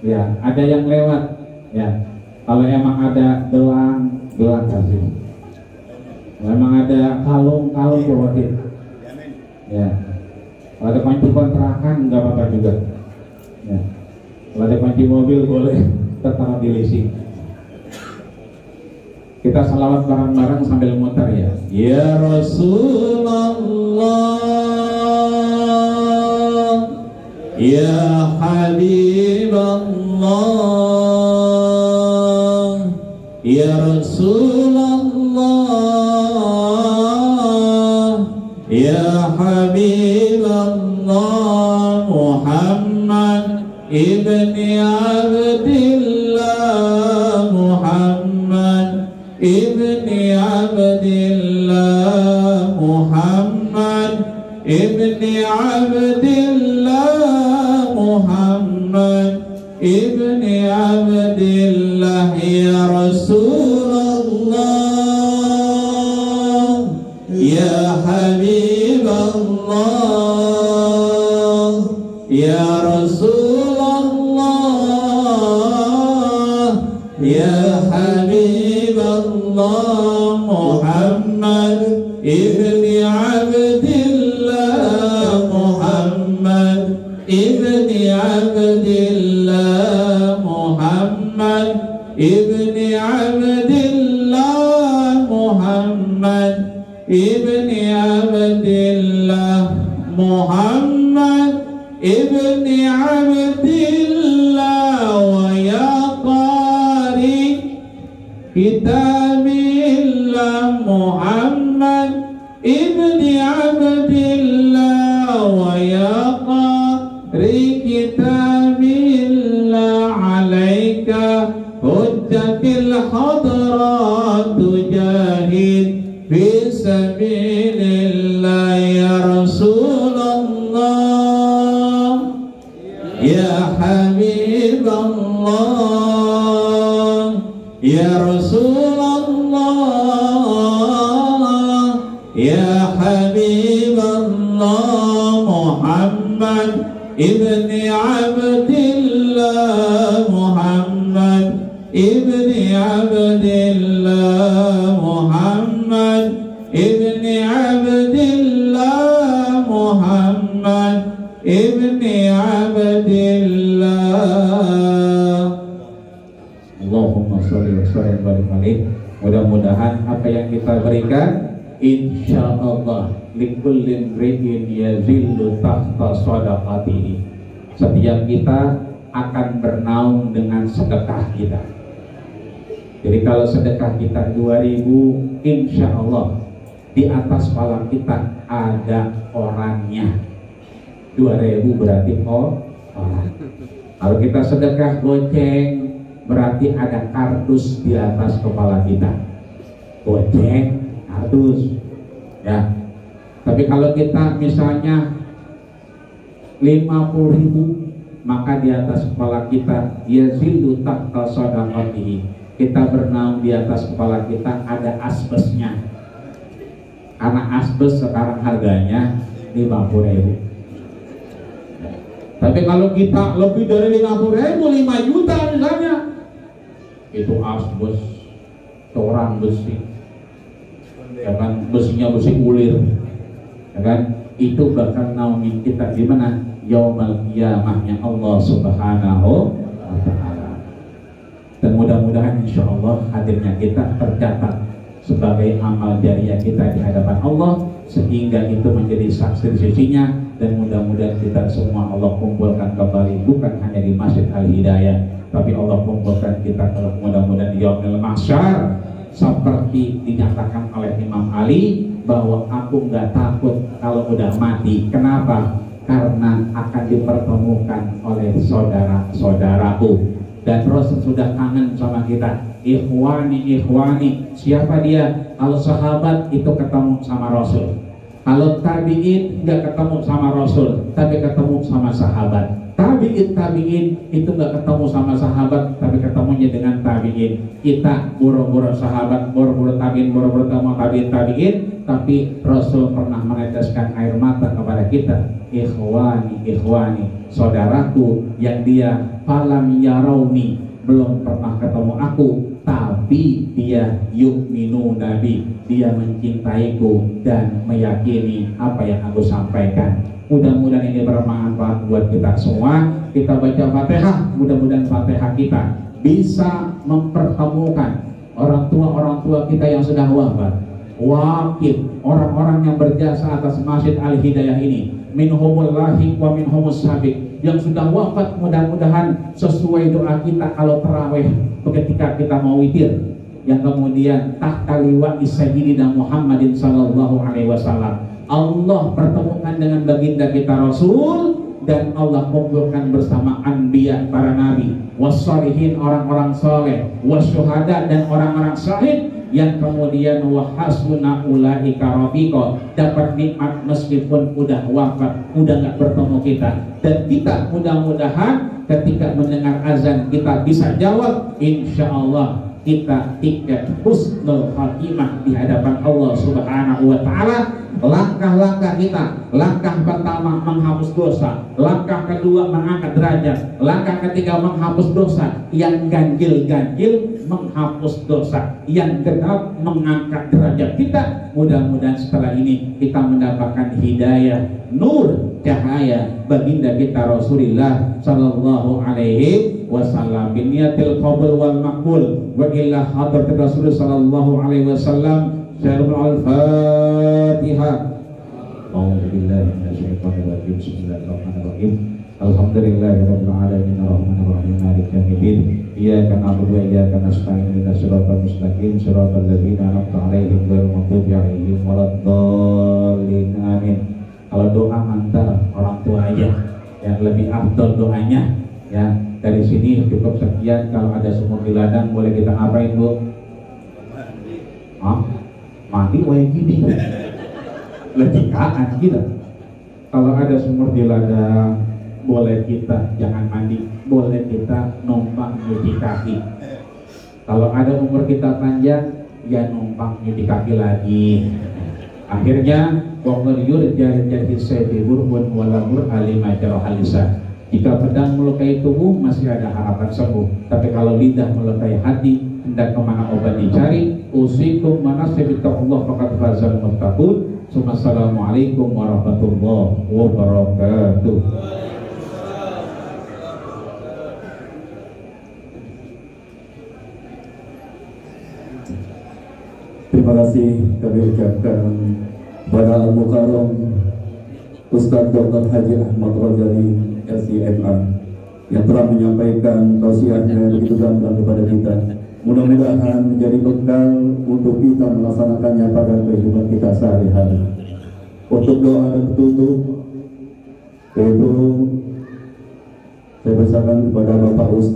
Ya, ada yang lewat ya. Kalau emang ada gelang kasih. Kalau emang ada kalung bawain. Ya. Kalau ada kunci kontrakan nggak apa-apa juga. Ya. Kalau ada kunci mobil boleh tetap di leasing. Kita salawat bareng-bareng sambil muter ya. Ya Rasulullah, ya Habiballah, ya Rasulullah, ya Habiballah, Muhammad ibni Abdillah, Muhammad ibni Muhammad ibni Abdillah, Muhammad ibni Abdillah, ya Rasulullah, ya Habiballah, ya Rasulullah, ya Habiballah, Muhammad ibni Abdillah, Muhammad ibni Abdillah, Muhammad ibni Abdillah, Muhammad ibni Abdillah, Muhammad ibni Abdillah, wa ya qari kitabillah, Muhammad ibni Abdillah, wa ya qari kitabillah, alaika hujjatil hadrat, tujahid fi sabilillah, ya Rasulullah, ya Habiballah, ya Rasulullah, ya Habiballah, Muhammad ibni Abdillah, Muhammad ibni Abdillah, Muhammad ibni Abdillah, Muhammad ibni Abdillah. Allahumma sholli wa sallim wa barik alaih. Mudah-mudahan apa yang kita berikan insyaallah likulli imri'in yazillu tahta shadaqatihi. Setiap kita akan bernaung dengan sedekah kita. Jadi kalau sedekah kita 2000, insya Allah di atas kepala kita ada orangnya. 2000 berarti orang. Kalau kita sedekah goceng, berarti ada kardus di atas kepala kita. Goceng, kardus, ya. Tapi kalau kita misalnya 50.000, maka di atas kepala kita yazilu tahta shadaqatihi, kita bernaung di atas kepala kita ada asbesnya. Karena asbes sekarang harganya 50.000. Tapi kalau kita lebih dari 50.000, 5 juta misalnya, itu asbes, orang besi, ya kan, besinya besi ulir, ya kan, itu bakal naungin kita di mana? Yaumul qiyamahnya Allah Subhanahu wa ta'ala. Dan mudah-mudahan insya Allah hadirnya kita tercatat sebagai amal jariah kita di hadapan Allah, sehingga itu menjadi saksi di sisinya. Dan mudah-mudahan kita semua Allah kumpulkan kembali, bukan hanya di Masjid Al-Hidayah, tapi Allah kumpulkan kita kalau mudah-mudahan di Yaumil Mahsyar, seperti dinyatakan oleh Imam Ali bahwa aku nggak takut kalau udah mati. Kenapa? Karena akan dipertemukan oleh saudara-saudaraku. Dan Rasul sudah kangen sama kita. Ikhwani, ikhwani. Siapa dia? Kalau sahabat itu ketemu sama Rasul. Kalau tabi'in nggak ketemu sama Rasul, tapi ketemu sama sahabat. Tabi'in itu nggak ketemu sama sahabat, tapi ketemunya dengan tabi'in. Kita boro-boro sahabat, boro-boro tabi'in, boro-boro tabi'in, tapi Rasul pernah meneteskan air mata kepada kita. Ikhwani, ikhwani, saudaraku yang dia falam yarawni, belum pernah ketemu aku, tapi dia yu'minu nabi, dia mencintaiku dan meyakini apa yang aku sampaikan. Mudah-mudahan ini bermanfaat buat kita semua. Kita baca Fatihah, mudah-mudahan Fatihah kita bisa mempertemukan orang tua kita yang sudah wafat, wakil, orang-orang yang berjasa atas Masjid Al-Hidayah ini, minhumul lahiq wa minhumus sabiq, yang sudah wafat. Mudah-mudahan sesuai doa kita kalau tarawih ketika kita mau witir, yang kemudian tahta liwa'i sayyidina Muhammadin sallallahu alaihi wasallam, Allah pertemukan dengan baginda kita Rasul, dan Allah kumpulkan bersama anbiya, para nabi, wassalihin, orang-orang soleh, wasyuhada, dan orang-orang syahid, yang kemudian wahasuna ulaika rafiqa, dapat nikmat meskipun udah wafat, udah nggak bertemu kita. Dan kita mudah-mudahan ketika mendengar azan kita bisa jawab, insya Allah kita tiket husnul khatimah di hadapan Allah Subhanahu wa Ta'ala. Langkah-langkah kita, langkah pertama menghapus dosa, langkah kedua mengangkat derajat, langkah ketiga menghapus dosa, yang ganjil-ganjil menghapus dosa, yang genap mengangkat derajat kita. Mudah-mudahan setelah ini kita mendapatkan hidayah, nur, cahaya baginda kita Rasulullah sallallahu alaihi wasallam. Biniyatil qabul wal maqbul wa illa hadrat Rasulullah sallallahu alaihi wasallam. Al-Fatihah. A'udzubillahi minasyaitonir rajim. Bismillahirrahmanirrahim. Alhamdulillahirabbil alamin arrahmanir rahim maliki yaumiddin. Iyyaka na'budu wa iyyaka nasta'in ihdinas siratal mustaqim siratal ladzina an'amta 'alaihim ghairil maghdubi 'alaihim waladdallin. Amin. Kalau doa antar orang tua aja yang lebih afdal doanya ya. Dari sini cukup sekian. Kalau ada sumur di ladang boleh kita ngapain, Bu? Mandi wae gini lejikaan gitu. Kalau ada sumur di ladang boleh kita jangan mandi, boleh kita numpang nyuci kaki. Kalau ada umur kita panjang ya numpang nyuci kaki lagi. Akhirnya waqul yurjal jadi sayyibur walamur alima jarhalisa. Jika pedang melukai tubuh masih ada harapan sembuh, tapi kalau lidah melukai hati hendak kemana obat dicari. Usikum manasibit Allah faqad fazal muttaqun. Assalamualaikum warahmatullahi wabarakatuh. Terima kasih kami ucapkan kepada Al-Mukarram Ustaz Dr. Haji Ahmad Rajali LCMA yang telah menyampaikan tausiahnya yang begitu gamblang kepada kita. Mudah-mudahan menjadi bekal untuk kita melaksanakannya pada kehidupan kita sehari-hari. Untuk doa dan penutup, yaitu saya persilakan kepada Bapak Ustaz